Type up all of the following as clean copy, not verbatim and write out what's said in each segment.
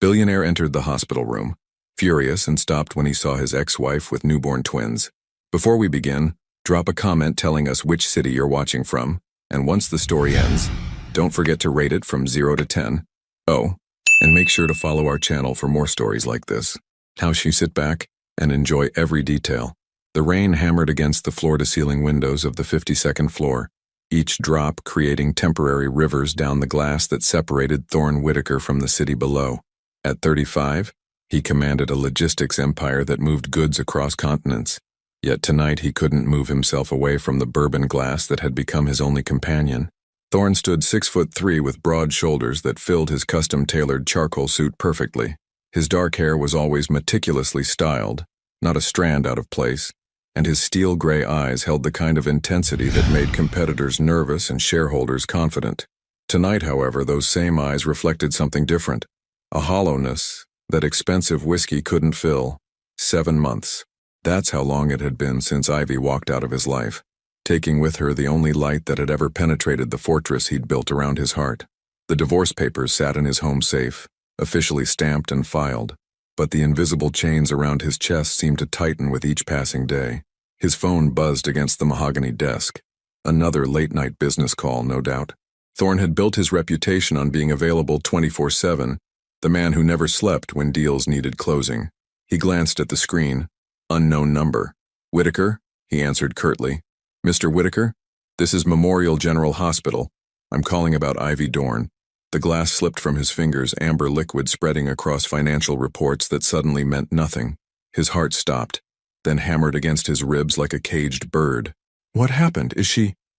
Billionaire entered the hospital room, furious, and stopped when he saw his ex-wife with newborn twins. Before we begin, drop a comment telling us which city you're watching from, and once the story ends, don't forget to rate it from 0 to 10. Oh, and make sure to follow our channel for more stories like this. Now she sit back and enjoy every detail. The rain hammered against the floor-to-ceiling windows of the 52nd floor, each drop creating temporary rivers down the glass that separated Thorne Whitaker from the city below. At 35, he commanded a logistics empire that moved goods across continents. Yet tonight he couldn't move himself away from the bourbon glass that had become his only companion. Thorne stood 6'3" with broad shoulders that filled his custom-tailored charcoal suit perfectly. His dark hair was always meticulously styled, not a strand out of place, and his steel-gray eyes held the kind of intensity that made competitors nervous and shareholders confident. Tonight, however, those same eyes reflected something different, a hollowness that expensive whiskey couldn't fill. 7 months. That's how long it had been since Ivy walked out of his life, taking with her the only light that had ever penetrated the fortress he'd built around his heart. The divorce papers sat in his home safe, officially stamped and filed, but the invisible chains around his chest seemed to tighten with each passing day. His phone buzzed against the mahogany desk. Another late-night business call, no doubt. Thorne had built his reputation on being available 24/7, the man who never slept when deals needed closing. He glanced at the screen. Unknown number. "Whitaker?" he answered curtly. "Mr. Whitaker? This is Memorial General Hospital. I'm calling about Ivy Dorn." The glass slipped from his fingers, amber liquid spreading across financial reports that suddenly meant nothing. His heart stopped, then hammered against his ribs like a caged bird. "What happened?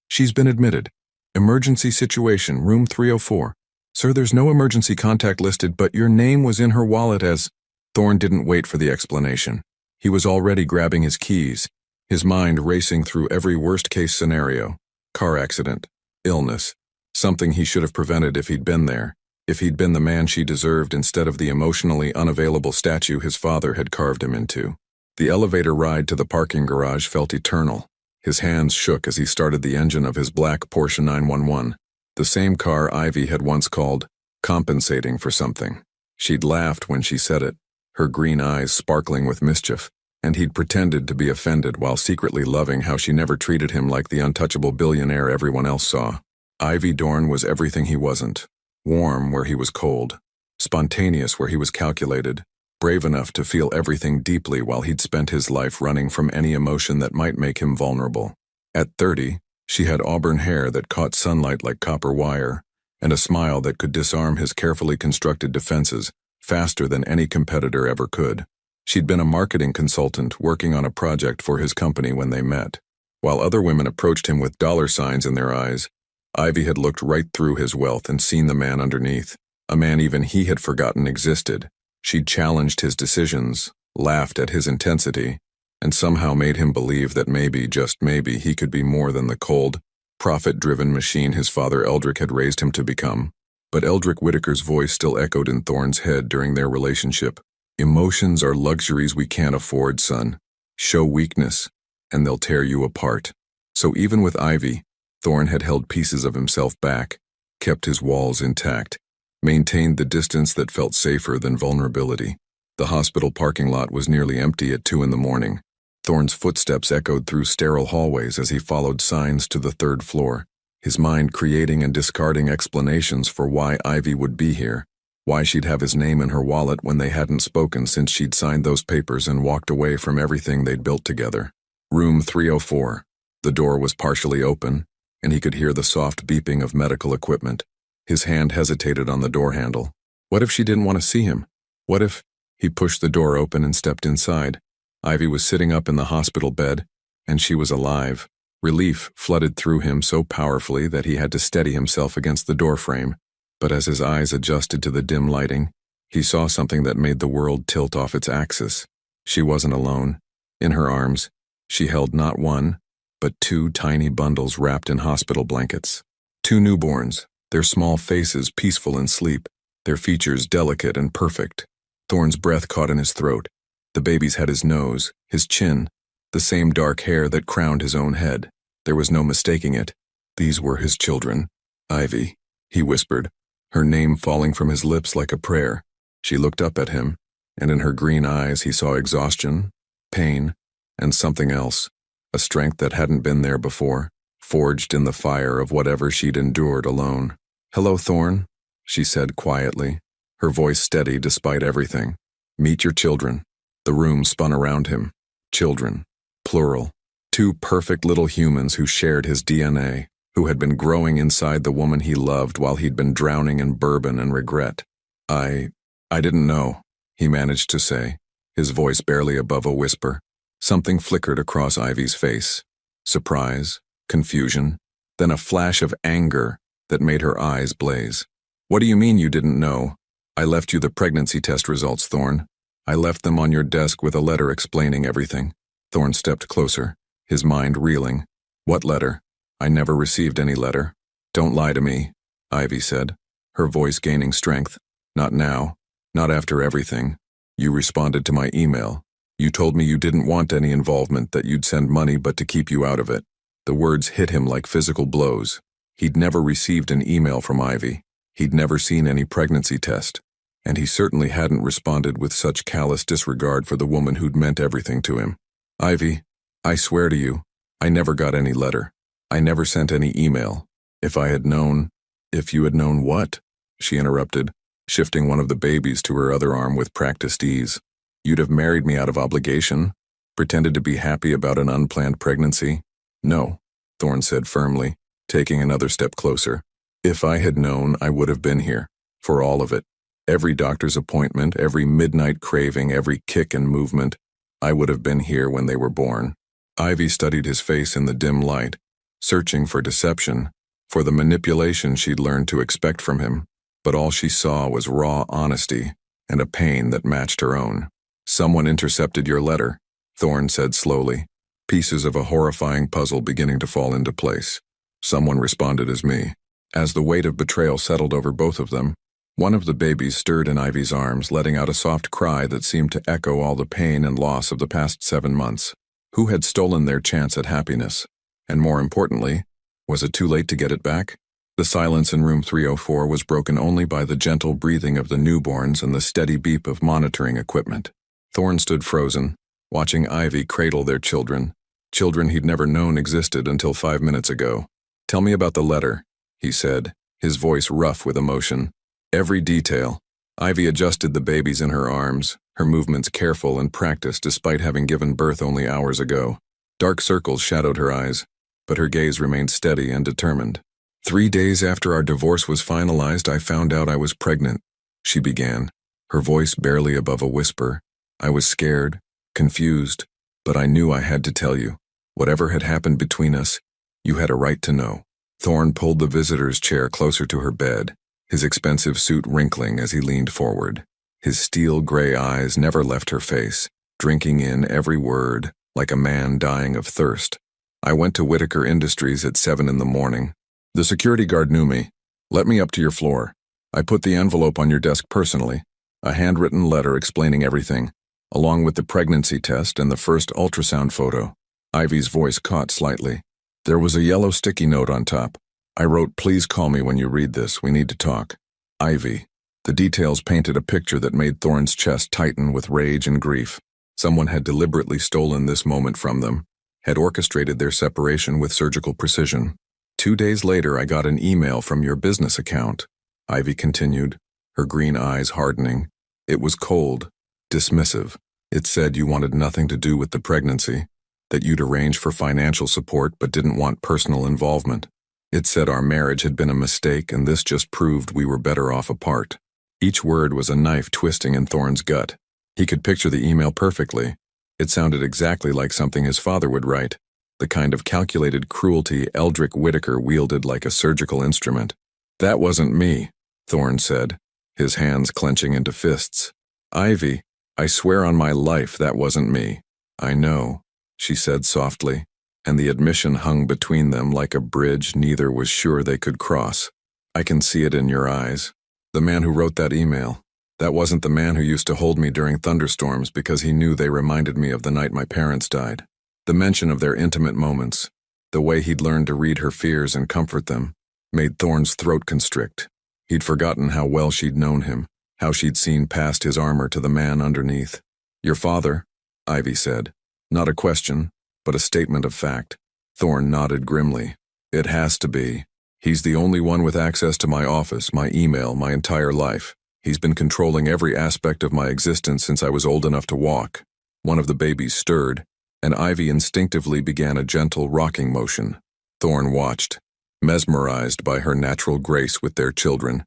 She's been admitted. Emergency situation, room 304. Sir, there's no emergency contact listed, but your name was in her wallet as—" Thorne didn't wait for the explanation. He was already grabbing his keys, his mind racing through every worst-case scenario. Car accident, illness, something he should have prevented if he'd been there, if he'd been the man she deserved instead of the emotionally unavailable statue his father had carved him into. The elevator ride to the parking garage felt eternal. His hands shook as he started the engine of his black Porsche 911, the same car Ivy had once called compensating for something. She'd laughed when she said it, her green eyes sparkling with mischief, and he'd pretended to be offended while secretly loving how she never treated him like the untouchable billionaire everyone else saw. Ivy Dorn was everything he wasn't, warm where he was cold, spontaneous where he was calculated, brave enough to feel everything deeply while he'd spent his life running from any emotion that might make him vulnerable. At 30, she had auburn hair that caught sunlight like copper wire, and a smile that could disarm his carefully constructed defenses faster than any competitor ever could. She'd been a marketing consultant working on a project for his company when they met. While other women approached him with dollar signs in their eyes, Ivy had looked right through his wealth and seen the man underneath, a man even he had forgotten existed. She'd challenged his decisions, laughed at his intensity, and somehow made him believe that maybe, just maybe, he could be more than the cold, profit-driven machine his father Eldrick had raised him to become. But Eldrick Whitaker's voice still echoed in Thorne's head during their relationship. "Emotions are luxuries we can't afford, son. Show weakness, and they'll tear you apart." So even with Ivy, Thorne had held pieces of himself back, kept his walls intact, maintained the distance that felt safer than vulnerability. The hospital parking lot was nearly empty at 2 in the morning. Thorne's footsteps echoed through sterile hallways as he followed signs to the 3rd floor, his mind creating and discarding explanations for why Ivy would be here, why she'd have his name in her wallet when they hadn't spoken since she'd signed those papers and walked away from everything they'd built together. Room 304. The door was partially open, and he could hear the soft beeping of medical equipment. His hand hesitated on the door handle. What if she didn't want to see him? What if— He pushed the door open and stepped inside. Ivy was sitting up in the hospital bed, and she was alive. Relief flooded through him so powerfully that he had to steady himself against the doorframe. But as his eyes adjusted to the dim lighting, he saw something that made the world tilt off its axis. She wasn't alone. In her arms, she held not one, but 2 tiny bundles wrapped in hospital blankets. 2 newborns, their small faces peaceful in sleep, their features delicate and perfect. Thorne's breath caught in his throat. The babies had his nose, his chin, the same dark hair that crowned his own head. There was no mistaking it. These were his children. "Ivy," he whispered, her name falling from his lips like a prayer. She looked up at him, and in her green eyes he saw exhaustion, pain, and something else, a strength that hadn't been there before, forged in the fire of whatever she'd endured alone. "Hello, Thorn," she said quietly, her voice steady despite everything. "Meet your children." The room spun around him. Children, plural. Two perfect little humans who shared his DNA, who had been growing inside the woman he loved while he'd been drowning in bourbon and regret. I didn't know," he managed to say, his voice barely above a whisper. Something flickered across Ivy's face. Surprise, confusion, then a flash of anger that made her eyes blaze. "What do you mean you didn't know? I left you the pregnancy test results, Thorn. I left them on your desk with a letter explaining everything." Thorn stepped closer, his mind reeling. "What letter? I never received any letter." "Don't lie to me," Ivy said, her voice gaining strength. "Not now. Not after everything. You responded to my email. You told me you didn't want any involvement, that you'd send money but to keep you out of it." The words hit him like physical blows. He'd never received an email from Ivy. He'd never seen any pregnancy test. And he certainly hadn't responded with such callous disregard for the woman who'd meant everything to him. "Ivy, I swear to you, I never got any letter. I never sent any email. If I had known—" "If you had known what?" she interrupted, shifting one of the babies to her other arm with practiced ease. "You'd have married me out of obligation? Pretended to be happy about an unplanned pregnancy?" "No," Thorn said firmly, taking another step closer. "If I had known, I would have been here. For all of it. Every doctor's appointment, every midnight craving, every kick and movement. I would have been here when they were born." Ivy studied his face in the dim light, searching for deception, for the manipulation she'd learned to expect from him. But all she saw was raw honesty and a pain that matched her own. "Someone intercepted your letter," Thorn said slowly, pieces of a horrifying puzzle beginning to fall into place. "Someone responded as me." As the weight of betrayal settled over both of them, one of the babies stirred in Ivy's arms, letting out a soft cry that seemed to echo all the pain and loss of the past 7 months. Who had stolen their chance at happiness? And more importantly, was it too late to get it back? The silence in room 304 was broken only by the gentle breathing of the newborns and the steady beep of monitoring equipment. Thorn stood frozen, watching Ivy cradle their children he'd never known existed until 5 minutes ago. "Tell me about the letter," he said, his voice rough with emotion. "Every detail." Ivy adjusted the babies in her arms, her movements careful and practiced despite having given birth only hours ago. Dark circles shadowed her eyes, but her gaze remained steady and determined. "3 days after our divorce was finalized, I found out I was pregnant," she began, her voice barely above a whisper. "I was scared, confused, but I knew I had to tell you. Whatever had happened between us, you had a right to know." Thorn pulled the visitor's chair closer to her bed, his expensive suit wrinkling as he leaned forward. His steel gray eyes never left her face, drinking in every word like a man dying of thirst. "I went to Whitaker Industries at 7 in the morning. The security guard knew me. Let me up to your floor. I put the envelope on your desk personally, a handwritten letter explaining everything, along with the pregnancy test and the first ultrasound photo." Ivy's voice caught slightly. "There was a yellow sticky note on top. I wrote, 'Please call me when you read this. We need to talk.' Ivy." The details painted a picture that made Thorn's chest tighten with rage and grief. Someone had deliberately stolen this moment from them, had orchestrated their separation with surgical precision. "2 days later, I got an email from your business account," Ivy continued, her green eyes hardening. "It was cold, dismissive. It said you wanted nothing to do with the pregnancy, that you'd arrange for financial support but didn't want personal involvement. It said our marriage had been a mistake and this just proved we were better off apart." Each word was a knife twisting in Thorn's gut. He could picture the email perfectly. It sounded exactly like something his father would write, the kind of calculated cruelty Eldrick Whitaker wielded like a surgical instrument. "That wasn't me," Thorn said, his hands clenching into fists. "Ivy, I swear on my life that wasn't me." "I know," she said softly, and the admission hung between them like a bridge neither was sure they could cross. "I can see it in your eyes. The man who wrote that email, that wasn't the man who used to hold me during thunderstorms because he knew they reminded me of the night my parents died." The mention of their intimate moments, the way he'd learned to read her fears and comfort them, made Thorn's throat constrict. He'd forgotten how well she'd known him, how she'd seen past his armor to the man underneath. "Your father," Ivy said. Not a question, but a statement of fact. Thorne nodded grimly. "It has to be. He's the only one with access to my office, my email, my entire life. He's been controlling every aspect of my existence since I was old enough to walk." One of the babies stirred, and Ivy instinctively began a gentle rocking motion. Thorne watched, mesmerized by her natural grace with their children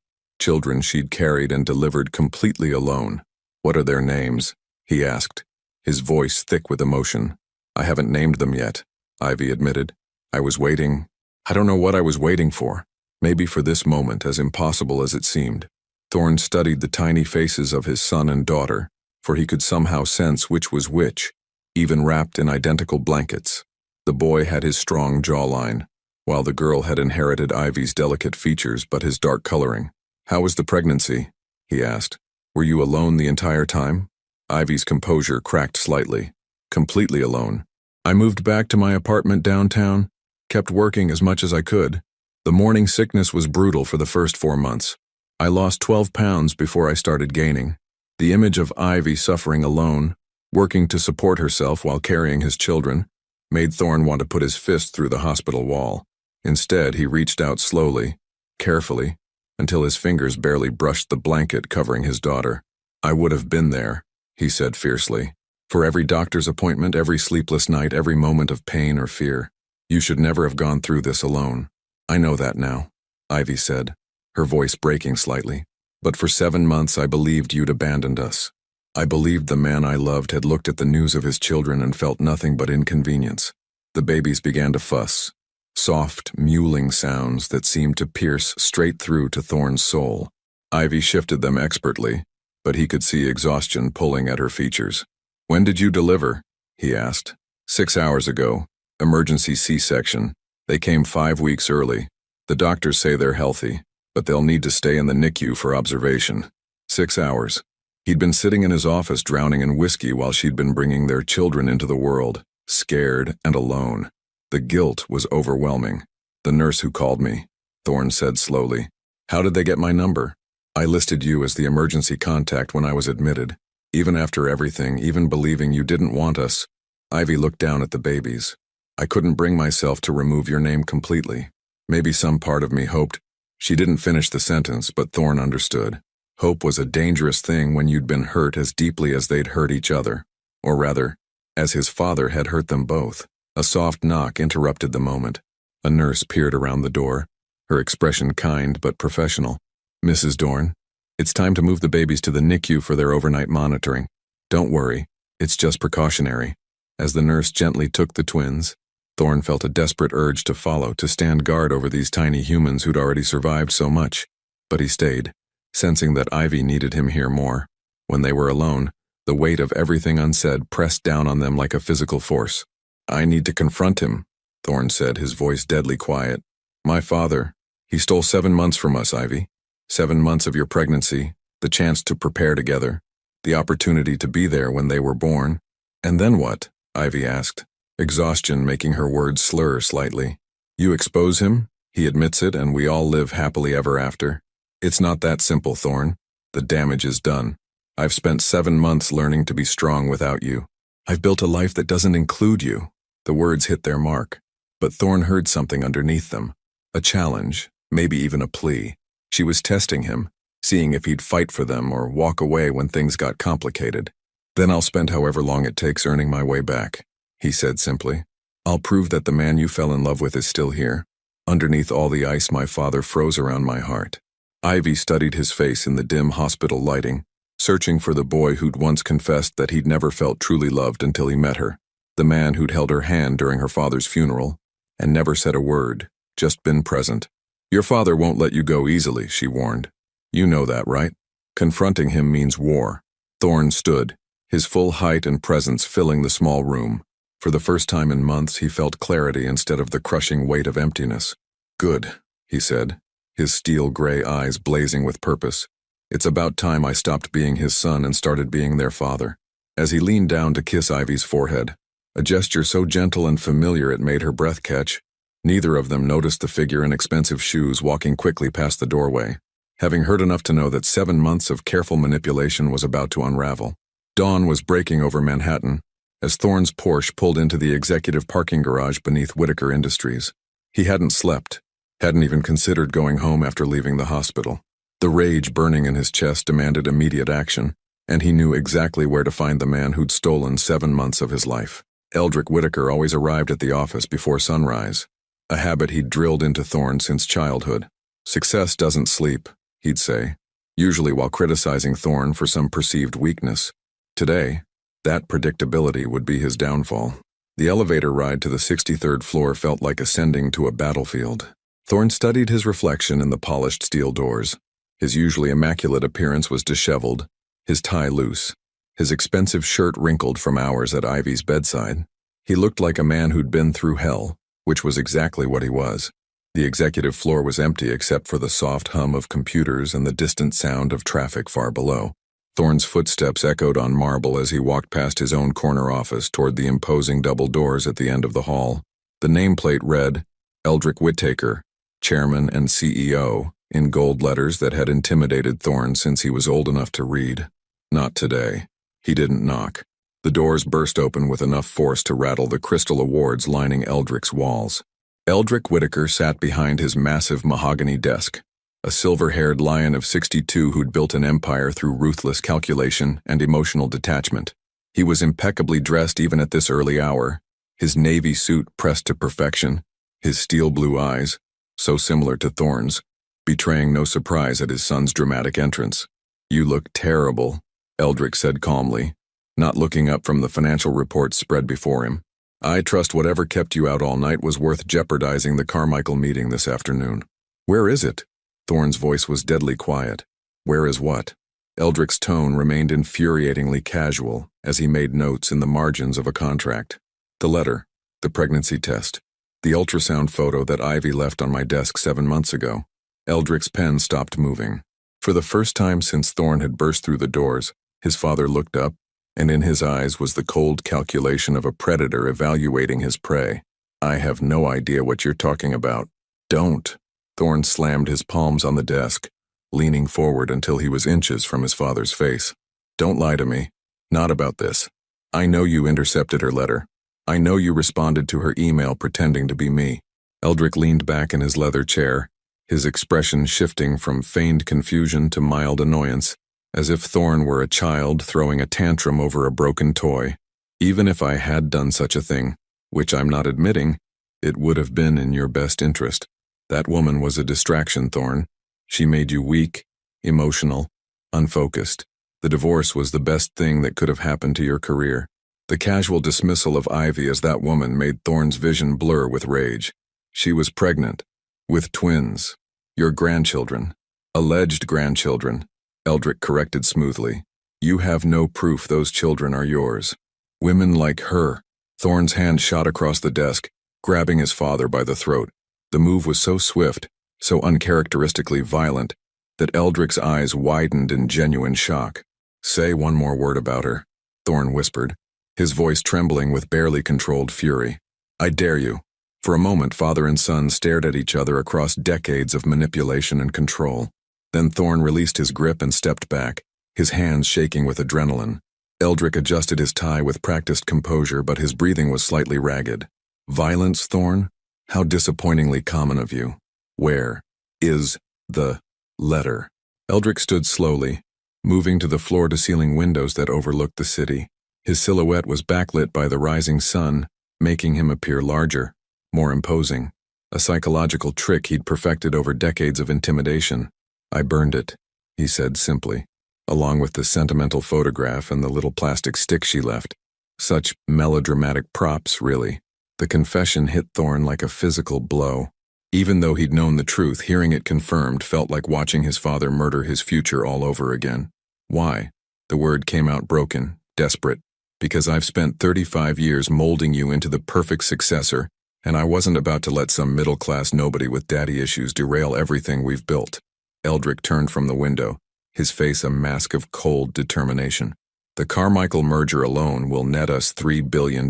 she'd carried and delivered completely alone. "What are their names?" he asked, his voice thick with emotion. "I haven't named them yet," Ivy admitted. "I was waiting. I don't know what I was waiting for. Maybe for this moment, as impossible as it seemed." Thorne studied the tiny faces of his son and daughter, for he could somehow sense which was which, even wrapped in identical blankets. The boy had his strong jawline, while the girl had inherited Ivy's delicate features but his dark coloring. "How was the pregnancy?" he asked. "Were you alone the entire time?" Ivy's composure cracked slightly. "Completely alone. I moved back to my apartment downtown, kept working as much as I could. The morning sickness was brutal for the first 4 months. I lost 12 pounds before I started gaining." The image of Ivy suffering alone, working to support herself while carrying his children, made Thorne want to put his fist through the hospital wall. Instead, he reached out slowly, carefully, until his fingers barely brushed the blanket covering his daughter. "I would have been there," he said fiercely. "For every doctor's appointment, every sleepless night, every moment of pain or fear. You should never have gone through this alone." "I know that now," Ivy said, her voice breaking slightly. "But for 7 months I believed you'd abandoned us. I believed the man I loved had looked at the news of his children and felt nothing but inconvenience." The babies began to fuss, soft, mewling sounds that seemed to pierce straight through to Thorne's soul. Ivy shifted them expertly, but he could see exhaustion pulling at her features. "When did you deliver?" he asked. 6 hours ago. Emergency C-section. They came 5 weeks early. The doctors say they're healthy, but they'll need to stay in the NICU for observation." 6 hours. He'd been sitting in his office drowning in whiskey while she'd been bringing their children into the world, scared and alone. The guilt was overwhelming. "The nurse who called me," Thorne said slowly. "How did they get my number?" "I listed you as the emergency contact when I was admitted. Even after everything, even believing you didn't want us." Ivy looked down at the babies. "I couldn't bring myself to remove your name completely. Maybe some part of me hoped." She didn't finish the sentence, but Thorne understood. Hope was a dangerous thing when you'd been hurt as deeply as they'd hurt each other. Or rather, as his father had hurt them both. A soft knock interrupted the moment. A nurse peered around the door, her expression kind but professional. "Mrs. Dorn, it's time to move the babies to the NICU for their overnight monitoring. Don't worry, it's just precautionary." As the nurse gently took the twins, Thorne felt a desperate urge to follow, to stand guard over these tiny humans who'd already survived so much. But he stayed, sensing that Ivy needed him here more. When they were alone, the weight of everything unsaid pressed down on them like a physical force. "I need to confront him," Thorne said, his voice deadly quiet. "My father, he stole 7 months from us, Ivy. 7 months of your pregnancy, the chance to prepare together, the opportunity to be there when they were born." "And then what?" Ivy asked, exhaustion making her words slur slightly. "You expose him, he admits it, and we all live happily ever after." "It's not that simple, Thorne. The damage is done. I've spent 7 months learning to be strong without you. I've built a life that doesn't include you." The words hit their mark, but Thorne heard something underneath them. A challenge, maybe even a plea. She was testing him, seeing if he'd fight for them or walk away when things got complicated. "Then I'll spend however long it takes earning my way back," he said simply. "I'll prove that the man you fell in love with is still here. Underneath all the ice my father froze around my heart." Ivy studied his face in the dim hospital lighting, searching for the boy who'd once confessed that he'd never felt truly loved until he met her. The man who'd held her hand during her father's funeral and never said a word, just been present. "Your father won't let you go easily," she warned. "You know that, right? Confronting him means war." Thorne stood, his full height and presence filling the small room. For the first time in months, he felt clarity instead of the crushing weight of emptiness. "Good," he said, his steel-gray eyes blazing with purpose. "It's about time I stopped being his son and started being their father." As he leaned down to kiss Ivy's forehead, a gesture so gentle and familiar it made her breath catch, neither of them noticed the figure in expensive shoes walking quickly past the doorway. having heard enough to know that 7 months of careful manipulation was about to unravel. Dawn was breaking over Manhattan as Thorne's Porsche pulled into the executive parking garage beneath Whitaker Industries. He hadn't slept, hadn't even considered going home after leaving the hospital. The rage burning in his chest demanded immediate action, and he knew exactly where to find the man who'd stolen 7 months of his life. Eldrick Whitaker always arrived at the office before sunrise, a habit he'd drilled into Thorne since childhood. Success doesn't sleep, he'd say, usually while criticizing Thorne for some perceived weakness. Today, that predictability would be his downfall. The elevator ride to the 63rd floor felt like ascending to a battlefield. Thorne studied his reflection in the polished steel doors. His usually immaculate appearance was disheveled, his tie loose, his expensive shirt wrinkled from hours at Ivy's bedside. He looked like a man who'd been through hell, which was exactly what he was. The executive floor was empty except for the soft hum of computers and the distant sound of traffic far below. Thorne's footsteps echoed on marble as he walked past his own corner office toward the imposing double doors at the end of the hall. The nameplate read, Eldrick Whitaker, Chairman and CEO, in gold letters that had intimidated Thorne since he was old enough to read. Not today. He didn't knock. The doors burst open with enough force to rattle the crystal awards lining Eldrick's walls. Eldrick Whitaker sat behind his massive mahogany desk, a silver-haired lion of 62 who'd built an empire through ruthless calculation and emotional detachment. He was impeccably dressed even at this early hour, his navy suit pressed to perfection, his steel blue eyes, so similar to Thorne's, betraying no surprise at his son's dramatic entrance. "You look terrible," Eldrick said calmly, not looking up from the financial reports spread before him. "I trust whatever kept you out all night was worth jeopardizing the Carmichael meeting this afternoon." "Where is it?" Thorne's voice was deadly quiet. "Where is what?" Eldrick's tone remained infuriatingly casual as he made notes in the margins of a contract. "The letter, the pregnancy test, the ultrasound photo that Ivy left on my desk 7 months ago." Eldrick's pen stopped moving. For the first time since Thorne had burst through the doors, his father looked up, and in his eyes was the cold calculation of a predator evaluating his prey. "I have no idea what you're talking about." "Don't." Thorne slammed his palms on the desk, leaning forward until he was inches from his father's face. "Don't lie to me. Not about this. I know you intercepted her letter. I know you responded to her email pretending to be me." Eldrick leaned back in his leather chair, his expression shifting from feigned confusion to mild annoyance, as if Thorne were a child throwing a tantrum over a broken toy. "Even if I had done such a thing, which I'm not admitting, it would have been in your best interest. That woman was a distraction, Thorne. She made you weak, emotional, unfocused. The divorce was the best thing that could have happened to your career." The casual dismissal of Ivy as that woman made Thorne's vision blur with rage. "She was pregnant. With twins. Your grandchildren. Alleged grandchildren," Eldrick corrected smoothly. "You have no proof those children are yours. Women like her." Thorne's hand shot across the desk, grabbing his father by the throat. The move was so swift, so uncharacteristically violent, that Eldrick's eyes widened in genuine shock. "Say one more word about her," Thorne whispered, his voice trembling with barely controlled fury. "I dare you." For a moment, father and son stared at each other across decades of manipulation and control. Then Thorne released his grip and stepped back, his hands shaking with adrenaline. Eldrick adjusted his tie with practiced composure, but his breathing was slightly ragged. "Violence, Thorne? How disappointingly common of you. Where is the letter?" Eldrick stood slowly, moving to the floor-to-ceiling windows that overlooked the city. His silhouette was backlit by the rising sun, making him appear larger, more imposing, a psychological trick he'd perfected over decades of intimidation. "I burned it," he said simply, along with the sentimental photograph and the little plastic stick she left. Such melodramatic props, really. The confession hit Thorne like a physical blow. Even though he'd known the truth, hearing it confirmed felt like watching his father murder his future all over again. "Why?" The word came out broken, desperate. "Because I've spent 35 years molding you into the perfect successor, and I wasn't about to let some middle-class nobody with daddy issues derail everything we've built." Eldrick turned from the window, his face a mask of cold determination. "The Carmichael merger alone will net us $3 billion.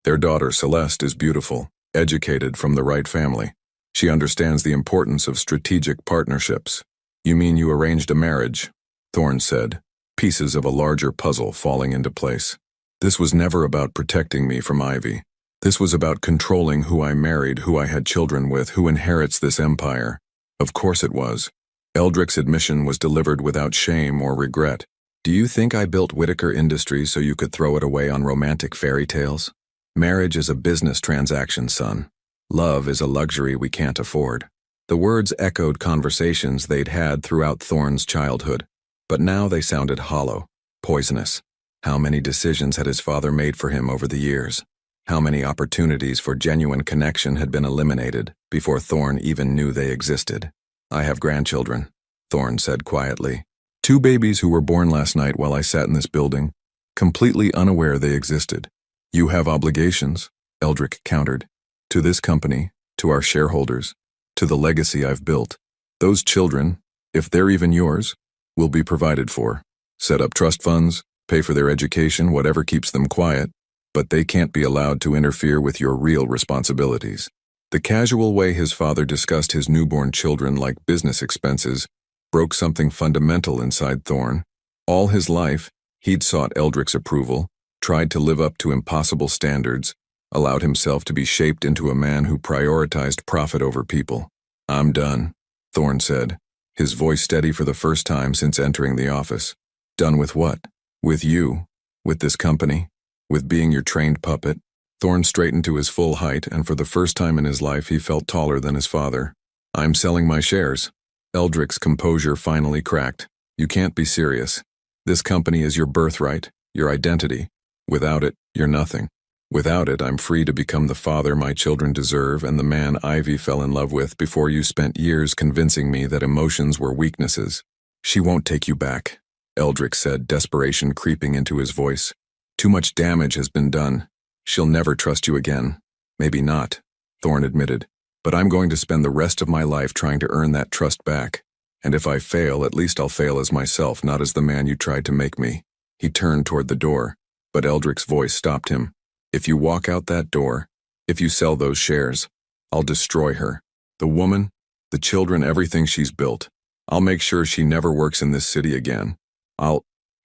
Their daughter Celeste is beautiful, educated from the right family. She understands the importance of strategic partnerships. You mean you arranged a marriage? Thorne said, pieces of a larger puzzle falling into place. This was never about protecting me from Ivy. This was about controlling who I married, who I had children with, who inherits this empire. Of course it was. Eldrick's admission was delivered without shame or regret. Do you think I built Whitaker Industries so you could throw it away on romantic fairy tales? Marriage is a business transaction, son. Love is a luxury we can't afford. The words echoed conversations they'd had throughout Thorne's childhood, but now they sounded hollow, poisonous. How many decisions had his father made for him over the years? How many opportunities for genuine connection had been eliminated before Thorne even knew they existed? I have grandchildren, Thorne said quietly. 2 babies who were born last night while I sat in this building, completely unaware they existed. You have obligations, Eldrick countered. To this company, to our shareholders, to the legacy I've built. Those children, if they're even yours, will be provided for. Set up trust funds, pay for their education, whatever keeps them quiet, but they can't be allowed to interfere with your real responsibilities. The casual way his father discussed his newborn children like business expenses broke something fundamental inside Thorne. All his life, he'd sought Eldrick's approval, tried to live up to impossible standards, allowed himself to be shaped into a man who prioritized profit over people. I'm done, Thorne said, his voice steady for the first time since entering the office. Done with what? With you? With this company? With being your trained puppet? Thorne straightened to his full height, and for the first time in his life he felt taller than his father. I'm selling my shares. Eldrick's composure finally cracked. You can't be serious. This company is your birthright, your identity. Without it, you're nothing. Without it, I'm free to become the father my children deserve and the man Ivy fell in love with before you spent years convincing me that emotions were weaknesses. She won't take you back, Eldrick said, desperation creeping into his voice. Too much damage has been done. She'll never trust you again. Maybe not, Thorne admitted, but I'm going to spend the rest of my life trying to earn that trust back. And if I fail, at least I'll fail as myself, not as the man you tried to make me. He turned toward the door, but Eldrick's voice stopped him. If you walk out that door, if you sell those shares, I'll destroy her. The woman, the children, everything she's built. I'll make sure she never works in this city again.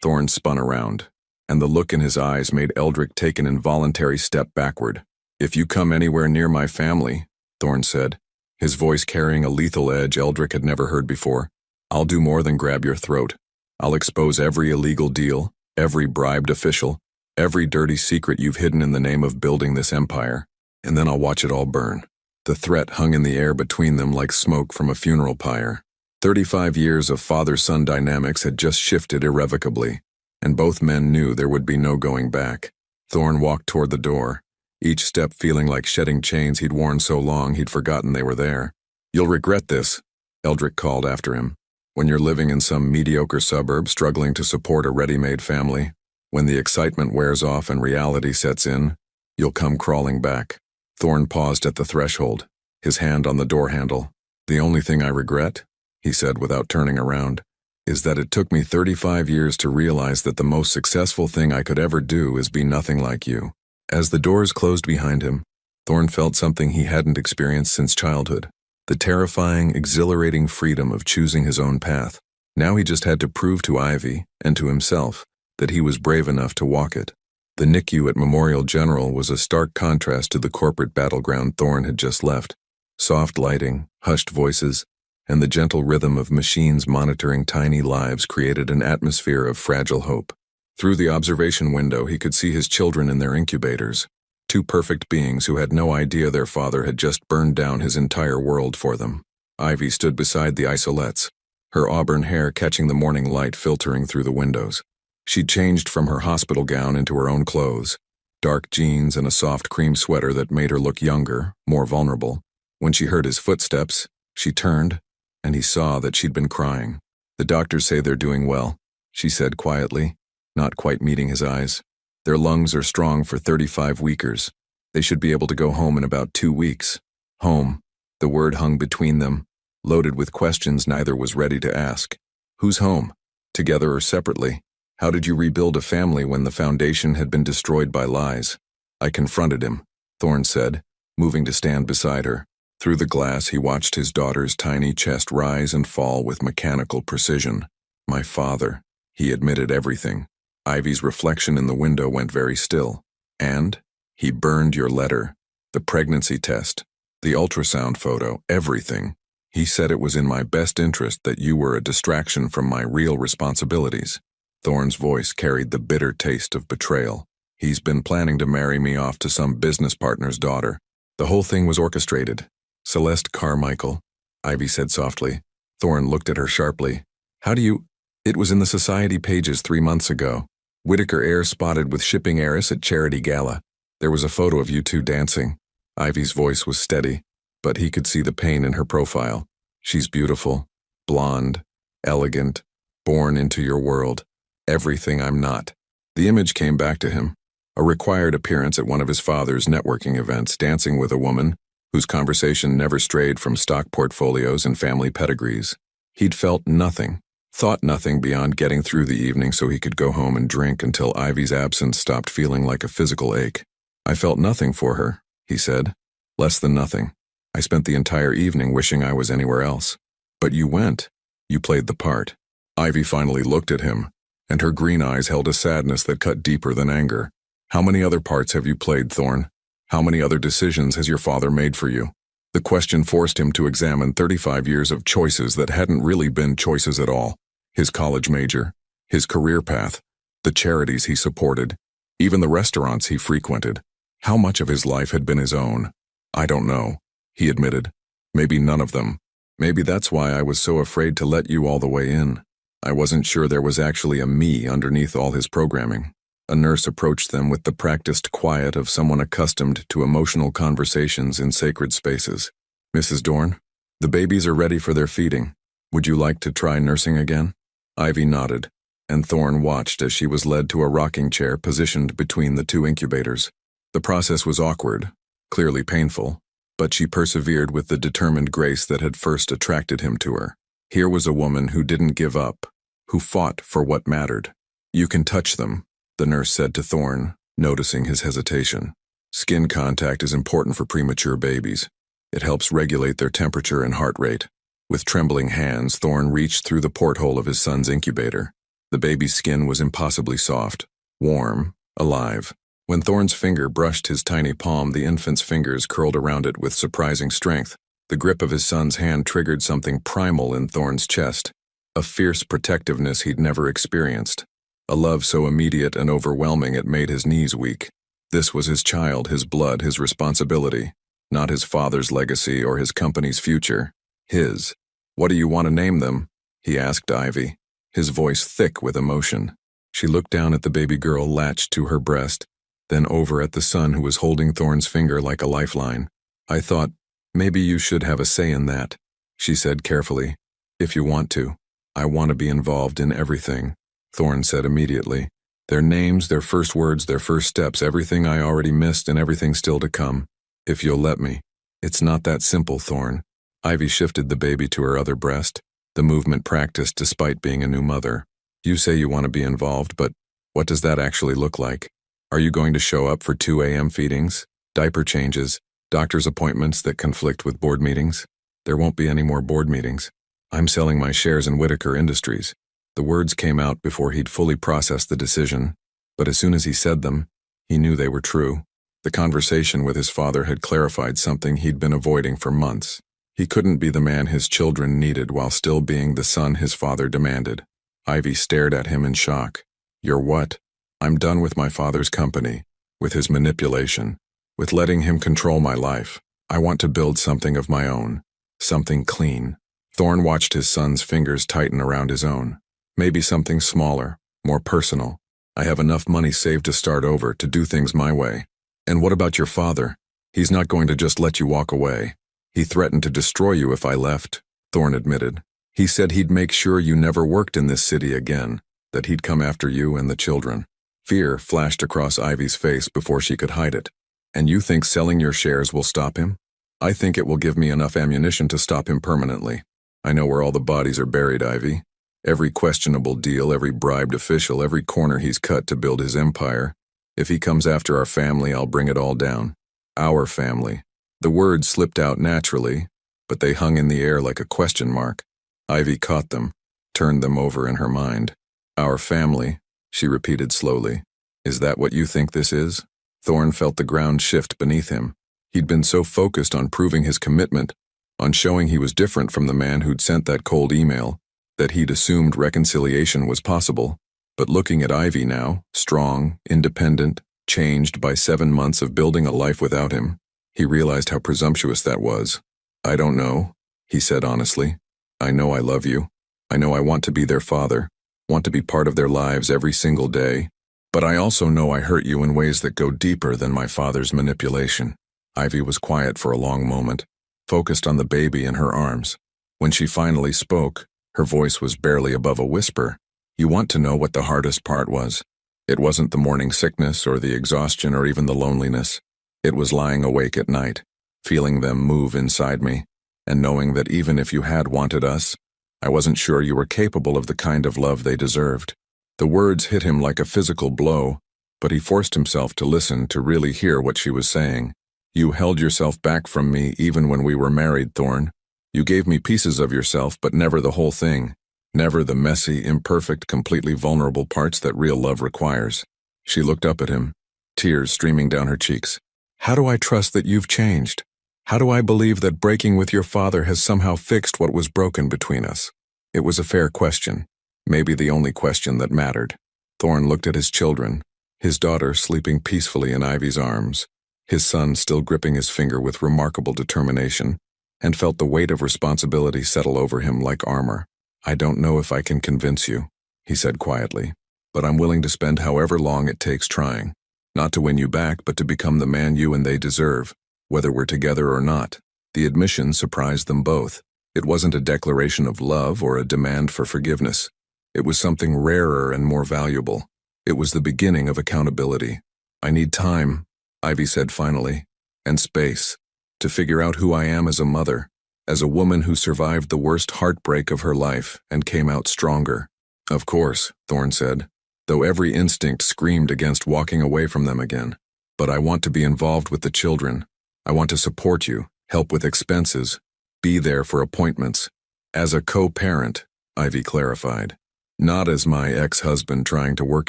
Thorne spun around, and the look in his eyes made Eldrick take an involuntary step backward. If you come anywhere near my family, Thorne said, his voice carrying a lethal edge Eldrick had never heard before, I'll do more than grab your throat. I'll expose every illegal deal, every bribed official, every dirty secret you've hidden in the name of building this empire, and then I'll watch it all burn. The threat hung in the air between them like smoke from a funeral pyre. 35 years of father-son dynamics had just shifted irrevocably, and both men knew there would be no going back. Thorne walked toward the door, each step feeling like shedding chains he'd worn so long he'd forgotten they were there. You'll regret this, Eldrick called after him, when you're living in some mediocre suburb struggling to support a ready-made family. When the excitement wears off and reality sets in, you'll come crawling back. Thorne paused at the threshold, his hand on the door handle. The only thing I regret, he said without turning around, is that it took me 35 years to realize that the most successful thing I could ever do is be nothing like you. As the doors closed behind him, Thorne felt something he hadn't experienced since childhood, the terrifying, exhilarating freedom of choosing his own path. Now he just had to prove to Ivy, and to himself, that he was brave enough to walk it. The NICU at Memorial General was a stark contrast to the corporate battleground Thorne had just left. Soft lighting, hushed voices, and the gentle rhythm of machines monitoring tiny lives created an atmosphere of fragile hope. Through the observation window, he could see his children in their incubators, 2 perfect beings who had no idea their father had just burned down his entire world for them. Ivy stood beside the isolettes, her auburn hair catching the morning light filtering through the windows. She'd changed from her hospital gown into her own clothes, dark jeans and a soft cream sweater that made her look younger, more vulnerable. When she heard his footsteps, she turned, and he saw that she'd been crying. The doctors say they're doing well, she said quietly, not quite meeting his eyes. Their lungs are strong for 35 weekers. They should be able to go home in about 2 weeks. Home. The word hung between them, loaded with questions neither was ready to ask. Who's home? Together or separately? How did you rebuild a family when the foundation had been destroyed by lies? I confronted him, Thorne said, moving to stand beside her. Through the glass, he watched his daughter's tiny chest rise and fall with mechanical precision. My father. He admitted everything. Ivy's reflection in the window went very still. And? He burned your letter. The pregnancy test. The ultrasound photo. Everything. He said it was in my best interest that you were a distraction from my real responsibilities. Thorne's voice carried the bitter taste of betrayal. He's been planning to marry me off to some business partner's daughter. The whole thing was orchestrated. Celeste Carmichael, Ivy said softly. Thorne looked at her sharply. How do you— It was in the society pages 3 months ago. Whitaker Air spotted with shipping heiress at charity gala. There was a photo of you two dancing. Ivy's voice was steady, but he could see the pain in her profile. She's beautiful, blonde, elegant, born into your world. Everything I'm not. The image came back to him. A required appearance at one of his father's networking events, dancing with a woman whose conversation never strayed from stock portfolios and family pedigrees. He'd felt nothing, thought nothing beyond getting through the evening so he could go home and drink until Ivy's absence stopped feeling like a physical ache. I felt nothing for her, he said. Less than nothing. I spent the entire evening wishing I was anywhere else. But you went. You played the part. Ivy finally looked at him, and her green eyes held a sadness that cut deeper than anger. How many other parts have you played, Thorne? How many other decisions has your father made for you? The question forced him to examine 35 years of choices that hadn't really been choices at all. His college major, his career path, the charities he supported, even the restaurants he frequented. How much of his life had been his own? I don't know, he admitted. Maybe none of them. Maybe that's why I was so afraid to let you all the way in. I wasn't sure there was actually a me underneath all his programming. A nurse approached them with the practiced quiet of someone accustomed to emotional conversations in sacred spaces. Mrs. Dorn, the babies are ready for their feeding. Would you like to try nursing again? Ivy nodded, and Thorne watched as she was led to a rocking chair positioned between the two incubators. The process was awkward, clearly painful, but she persevered with the determined grace that had first attracted him to her. Here was a woman who didn't give up, who fought for what mattered. You can touch them, the nurse said to Thorne, noticing his hesitation. Skin contact is important for premature babies. It helps regulate their temperature and heart rate. With trembling hands, Thorne reached through the porthole of his son's incubator. The baby's skin was impossibly soft, warm, alive. When Thorne's finger brushed his tiny palm, the infant's fingers curled around it with surprising strength. The grip of his son's hand triggered something primal in Thorne's chest, a fierce protectiveness he'd never experienced, a love so immediate and overwhelming it made his knees weak. This was his child, his blood, his responsibility, not his father's legacy or his company's future. His. What do you want to name them? He asked Ivy, his voice thick with emotion. She looked down at the baby girl latched to her breast, then over at the son who was holding Thorne's finger like a lifeline. I thought, maybe you should have a say in that, she said carefully. If you want to. I want to be involved in everything, Thorne said immediately. Their names, their first words, their first steps, everything I already missed and everything still to come. If you'll let me. It's not that simple, Thorne. Ivy shifted the baby to her other breast, the movement practiced despite being a new mother. You say you want to be involved, but what does that actually look like? Are you going to show up for 2 a.m. feedings, diaper changes, doctor's appointments that conflict with board meetings? There won't be any more board meetings. I'm selling my shares in Whitaker Industries. The words came out before he'd fully processed the decision, but as soon as he said them, he knew they were true. The conversation with his father had clarified something he'd been avoiding for months. He couldn't be the man his children needed while still being the son his father demanded. Ivy stared at him in shock. You're what? I'm done with my father's company, with his manipulation, with letting him control my life. I want to build something of my own, something clean. Thorne watched his son's fingers tighten around his own. Maybe something smaller, more personal. I have enough money saved to start over, to do things my way. And what about your father? He's not going to just let you walk away. He threatened to destroy you if I left, Thorne admitted. He said he'd make sure you never worked in this city again, that he'd come after you and the children. Fear flashed across Ivy's face before she could hide it. And you think selling your shares will stop him? I think it will give me enough ammunition to stop him permanently. I know where all the bodies are buried, Ivy. Every questionable deal, every bribed official, every corner he's cut to build his empire. If he comes after our family, I'll bring it all down. Our family. The words slipped out naturally, but they hung in the air like a question mark. Ivy caught them, turned them over in her mind. Our family, she repeated slowly. Is that what you think this is? Thorne felt the ground shift beneath him. He'd been so focused on proving his commitment, on showing he was different from the man who'd sent that cold email, that he'd assumed reconciliation was possible. But looking at Ivy now, strong, independent, changed by 7 months of building a life without him, he realized how presumptuous that was. I don't know, he said honestly. I know I love you. I know I want to be their father, want to be part of their lives every single day. But I also know I hurt you in ways that go deeper than my father's manipulation. Ivy was quiet for a long moment, focused on the baby in her arms. When she finally spoke, her voice was barely above a whisper. You want to know what the hardest part was? It wasn't the morning sickness or the exhaustion or even the loneliness. It was lying awake at night, feeling them move inside me, and knowing that even if you had wanted us, I wasn't sure you were capable of the kind of love they deserved. The words hit him like a physical blow, but he forced himself to listen to really hear what she was saying. You held yourself back from me even when we were married, Thorne. You gave me pieces of yourself, but never the whole thing. Never the messy, imperfect, completely vulnerable parts that real love requires. She looked up at him, tears streaming down her cheeks. How do I trust that you've changed? How do I believe that breaking with your father has somehow fixed what was broken between us? It was a fair question, maybe the only question that mattered. Thorne looked at his children, his daughter sleeping peacefully in Ivy's arms, his son still gripping his finger with remarkable determination, and felt the weight of responsibility settle over him like armor. I don't know if I can convince you, he said quietly, but I'm willing to spend however long it takes trying. Not to win you back, but to become the man you and they deserve, whether we're together or not. The admission surprised them both. It wasn't a declaration of love or a demand for forgiveness. It was something rarer and more valuable. It was the beginning of accountability. I need time, Ivy said finally, and space, to figure out who I am as a mother, as a woman who survived the worst heartbreak of her life and came out stronger. Of course, Thorne said, though every instinct screamed against walking away from them again. But I want to be involved with the children. I want to support you, help with expenses, be there for appointments. As a co-parent, Ivy clarified. Not as my ex-husband trying to work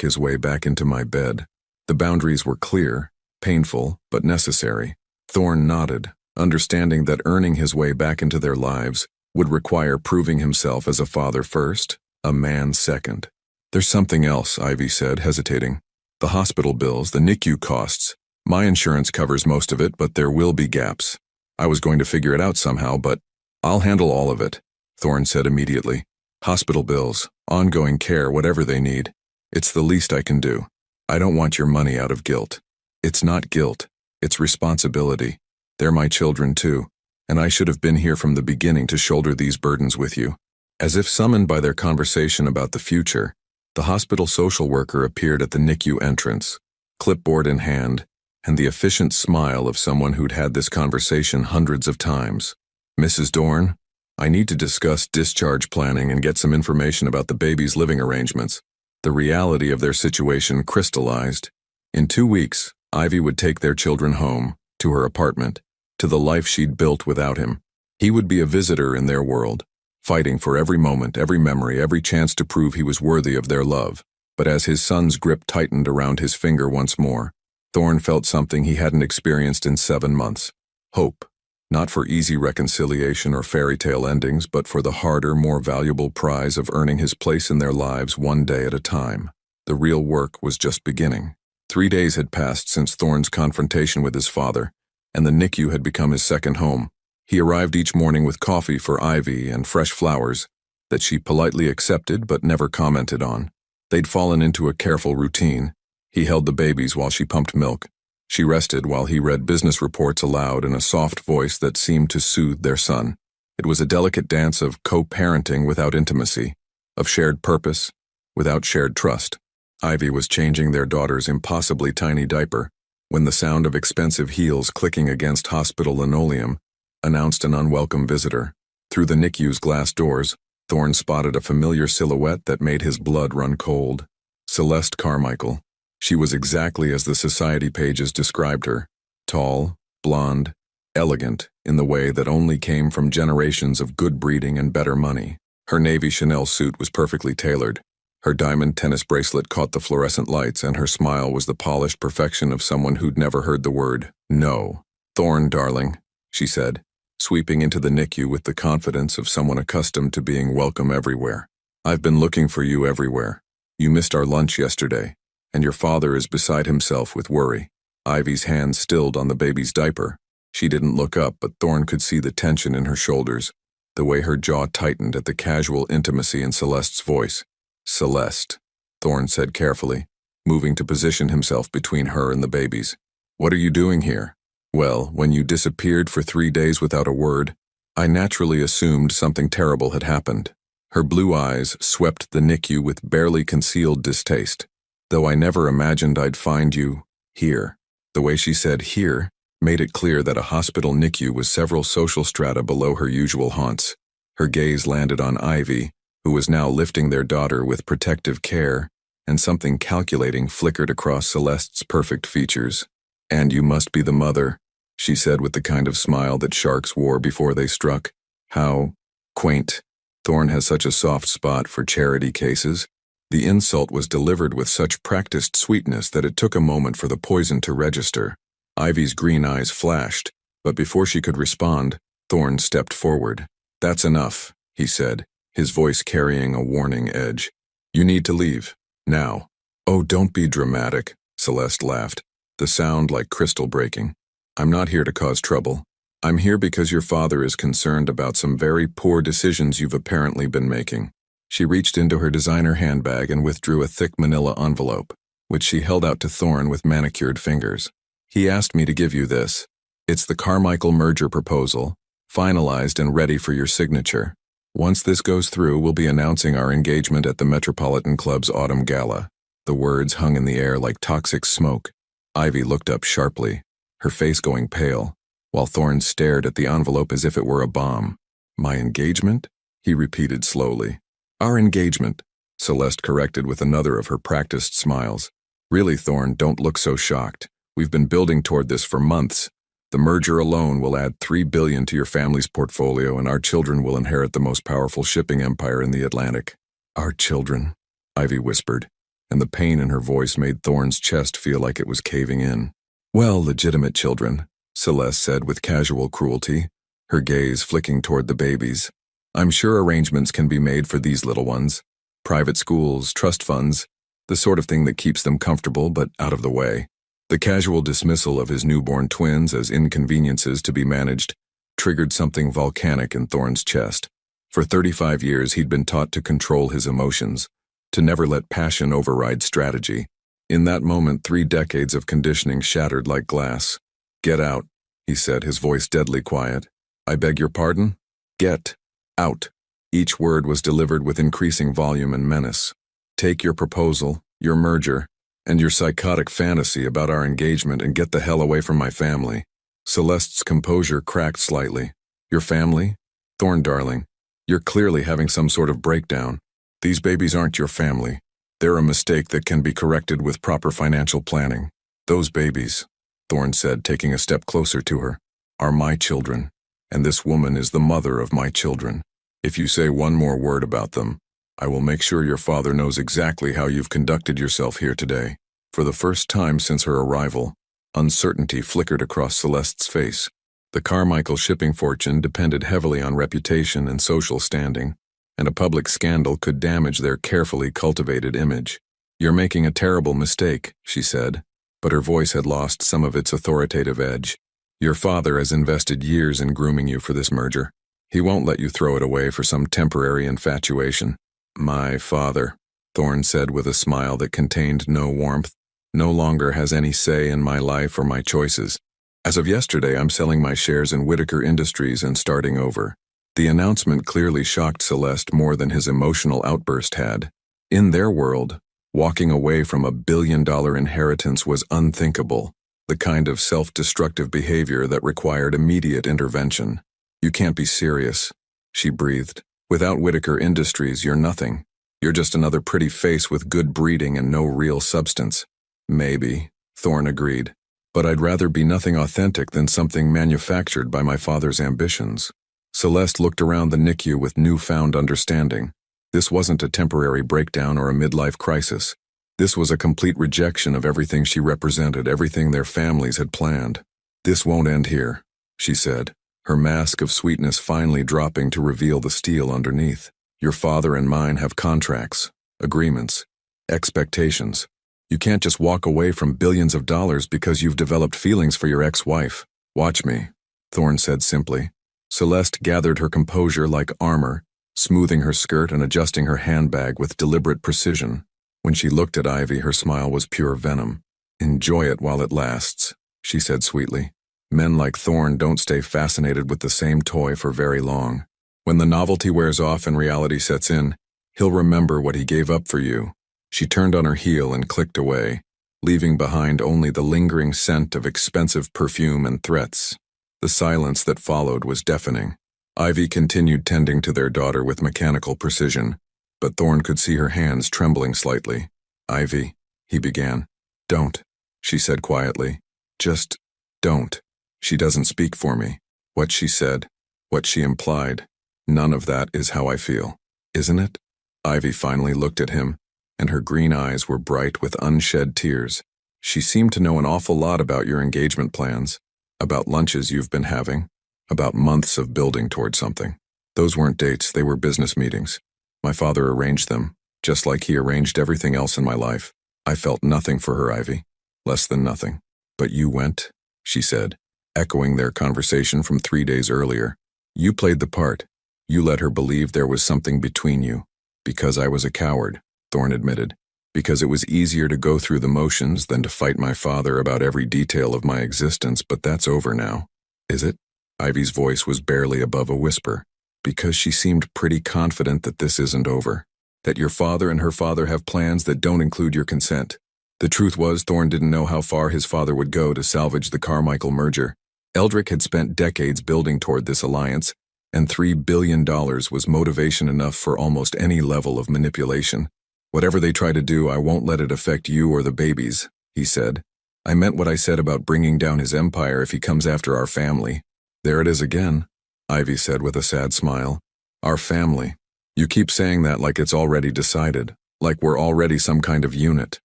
his way back into my bed. The boundaries were clear, painful, but necessary. Thorne nodded, understanding that earning his way back into their lives would require proving himself as a father first, a man second. There's something else, Ivy said, hesitating. The hospital bills, the NICU costs. My insurance covers most of it, but there will be gaps. I was going to figure it out somehow, but I'll handle all of it, Thorne said immediately. Hospital bills, ongoing care, whatever they need. It's the least I can do. I don't want your money out of guilt. It's not guilt. It's responsibility. They're my children too, and I should have been here from the beginning to shoulder these burdens with you. As if summoned by their conversation about the future, the hospital social worker appeared at the NICU entrance, clipboard in hand, and the efficient smile of someone who'd had this conversation hundreds of times. Mrs. Dorn, I need to discuss discharge planning and get some information about the baby's living arrangements. The reality of their situation crystallized. In 2 weeks, Ivy would take their children home, to her apartment, to the life she'd built without him. He would be a visitor in their world, fighting for every moment, every memory, every chance to prove he was worthy of their love. But as his son's grip tightened around his finger once more, Thorne felt something he hadn't experienced in 7 months. Hope. Not for easy reconciliation or fairy tale endings, but for the harder, more valuable prize of earning his place in their lives one day at a time. The real work was just beginning. 3 days had passed since Thorne's confrontation with his father, and the NICU had become his second home. He arrived each morning with coffee for Ivy and fresh flowers that she politely accepted but never commented on. They'd fallen into a careful routine. He held the babies while she pumped milk. She rested while he read business reports aloud in a soft voice that seemed to soothe their son. It was a delicate dance of co-parenting without intimacy, of shared purpose without shared trust. Ivy was changing their daughter's impossibly tiny diaper when the sound of expensive heels clicking against hospital linoleum announced an unwelcome visitor. Through the NICU's glass doors, Thorne spotted a familiar silhouette that made his blood run cold. Celeste Carmichael. She was exactly as the society pages described her. Tall, blonde, elegant in the way that only came from generations of good breeding and better money. Her navy Chanel suit was perfectly tailored. Her diamond tennis bracelet caught the fluorescent lights, and her smile was the polished perfection of someone who'd never heard the word no. "Thorn, darling," she said, sweeping into the NICU with the confidence of someone accustomed to being welcome everywhere. "I've been looking for you everywhere. You missed our lunch yesterday, and your father is beside himself with worry." Ivy's hand stilled on the baby's diaper. She didn't look up, but Thorn could see the tension in her shoulders, the way her jaw tightened at the casual intimacy in Celeste's voice. "Celeste," Thorn said carefully, moving to position himself between her and the babies. "What are you doing here?" "Well, when you disappeared for 3 days without a word, I naturally assumed something terrible had happened." Her blue eyes swept the NICU with barely concealed distaste. "Though I never imagined I'd find you here." The way she said "here" made it clear that a hospital NICU was several social strata below her usual haunts. Her gaze landed on Ivy, who was now lifting their daughter with protective care, and something calculating flickered across Celeste's perfect features. "And you must be the mother," she said with the kind of smile that sharks wore before they struck. "How quaint." Thorn has such a soft spot for charity cases. The insult was delivered with such practiced sweetness that it took a moment for the poison to register. Ivy's green eyes flashed, but before she could respond, Thorn stepped forward. "That's enough," he said, his voice carrying a warning edge. "You need to leave. Now." "Oh, don't be dramatic," Celeste laughed, the sound like crystal breaking. "I'm not here to cause trouble. I'm here because your father is concerned about some very poor decisions you've apparently been making." She reached into her designer handbag and withdrew a thick manila envelope, which she held out to Thorn with manicured fingers. "He asked me to give you this. It's the Carmichael merger proposal, finalized and ready for your signature. Once this goes through, we'll be announcing our engagement at the Metropolitan Club's autumn gala." The words hung in the air like toxic smoke. Ivy looked up sharply, her face going pale, while Thorn stared at the envelope as if it were a bomb. "My engagement?" he repeated slowly. "Our engagement," Celeste corrected with another of her practiced smiles. "Really, Thorn, don't look so shocked. We've been building toward this for months. The merger alone will add $3 billion to your family's portfolio, and our children will inherit the most powerful shipping empire in the Atlantic." "Our children," Ivy whispered, and the pain in her voice made Thorn's chest feel like it was caving in. "Well, legitimate children," Celeste said with casual cruelty, her gaze flicking toward the babies. "I'm sure arrangements can be made for these little ones. Private schools, trust funds, the sort of thing that keeps them comfortable but out of the way." The casual dismissal of his newborn twins as inconveniences to be managed triggered something volcanic in Thorn's chest. For 35 years he'd been taught to control his emotions, to never let passion override strategy. In that moment, 3 decades of conditioning shattered like glass. "Get out," he said, his voice deadly quiet. "I beg your pardon? Get out." Each word was delivered with increasing volume and menace. "Take your proposal, your merger, and your psychotic fantasy about our engagement and get the hell away from my family." Celeste's composure cracked slightly. "Your family? Thorn, darling, you're clearly having some sort of breakdown. These babies aren't your family. They're a mistake that can be corrected with proper financial planning. Those babies," Thorn said, taking a step closer to her, "are my children, and this woman is the mother of my children. If you say one more word about them, I will make sure your father knows exactly how you've conducted yourself here today." For the first time since her arrival, uncertainty flickered across Celeste's face. The Carmichael shipping fortune depended heavily on reputation and social standing, and a public scandal could damage their carefully cultivated image. "You're making a terrible mistake," she said, but her voice had lost some of its authoritative edge. "Your father has invested years in grooming you for this merger. He won't let you throw it away for some temporary infatuation." "My father," Thorn said with a smile that contained no warmth, "no longer has any say in my life or my choices. As of yesterday, I'm selling my shares in Whitaker Industries and starting over." The announcement clearly shocked Celeste more than his emotional outburst had. In their world, walking away from $1 billion inheritance was unthinkable, the kind of self-destructive behavior that required immediate intervention. "You can't be serious," she breathed. "Without Whitaker Industries, you're nothing. You're just another pretty face with good breeding and no real substance." "Maybe," Thorn agreed. But I'd rather be nothing authentic than something manufactured by my father's ambitions. Celeste looked around the NICU with newfound understanding. This wasn't a temporary breakdown or a midlife crisis. This was a complete rejection of everything she represented, everything their families had planned. "This won't end here," she said, her mask of sweetness finally dropping to reveal the steel underneath. "Your father and mine have contracts, agreements, expectations. You can't just walk away from billions of dollars because you've developed feelings for your ex-wife." "Watch me," Thorne said simply. Celeste gathered her composure like armor, smoothing her skirt and adjusting her handbag with deliberate precision. When she looked at Ivy, her smile was pure venom. "Enjoy it while it lasts," she said sweetly. "Men like Thorne don't stay fascinated with the same toy for very long. When the novelty wears off and reality sets in, he'll remember what he gave up for you." She turned on her heel and clicked away, leaving behind only the lingering scent of expensive perfume and threats. The silence that followed was deafening. Ivy continued tending to their daughter with mechanical precision, but Thorne could see her hands trembling slightly. "Ivy," he began. "Don't," she said quietly. "Just don't. She doesn't speak for me. What she said, what she implied, none of that is how I feel. Isn't it?" Ivy finally looked at him, and her green eyes were bright with unshed tears. "She seemed to know an awful lot about your engagement plans, about lunches you've been having, about months of building toward something. Those weren't dates, they were business meetings. My father arranged them, just like he arranged everything else in my life. I felt nothing for her, Ivy. Less than nothing. But you went," she said, echoing their conversation from 3 days earlier. "You played the part. You let her believe there was something between you." "Because I was a coward," Thorne admitted. "Because it was easier to go through the motions than to fight my father about every detail of my existence, but that's over now." "Is it?" Ivy's voice was barely above a whisper. "Because she seemed pretty confident that this isn't over. That your father and her father have plans that don't include your consent." The truth was, Thorne didn't know how far his father would go to salvage the Carmichael merger. Eldrick had spent decades building toward this alliance, and $3 billion was motivation enough for almost any level of manipulation. "Whatever they try to do, I won't let it affect you or the babies," he said. "I meant what I said about bringing down his empire if he comes after our family." "There it is again," Ivy said with a sad smile. "Our family. You keep saying that like it's already decided, like we're already some kind of unit.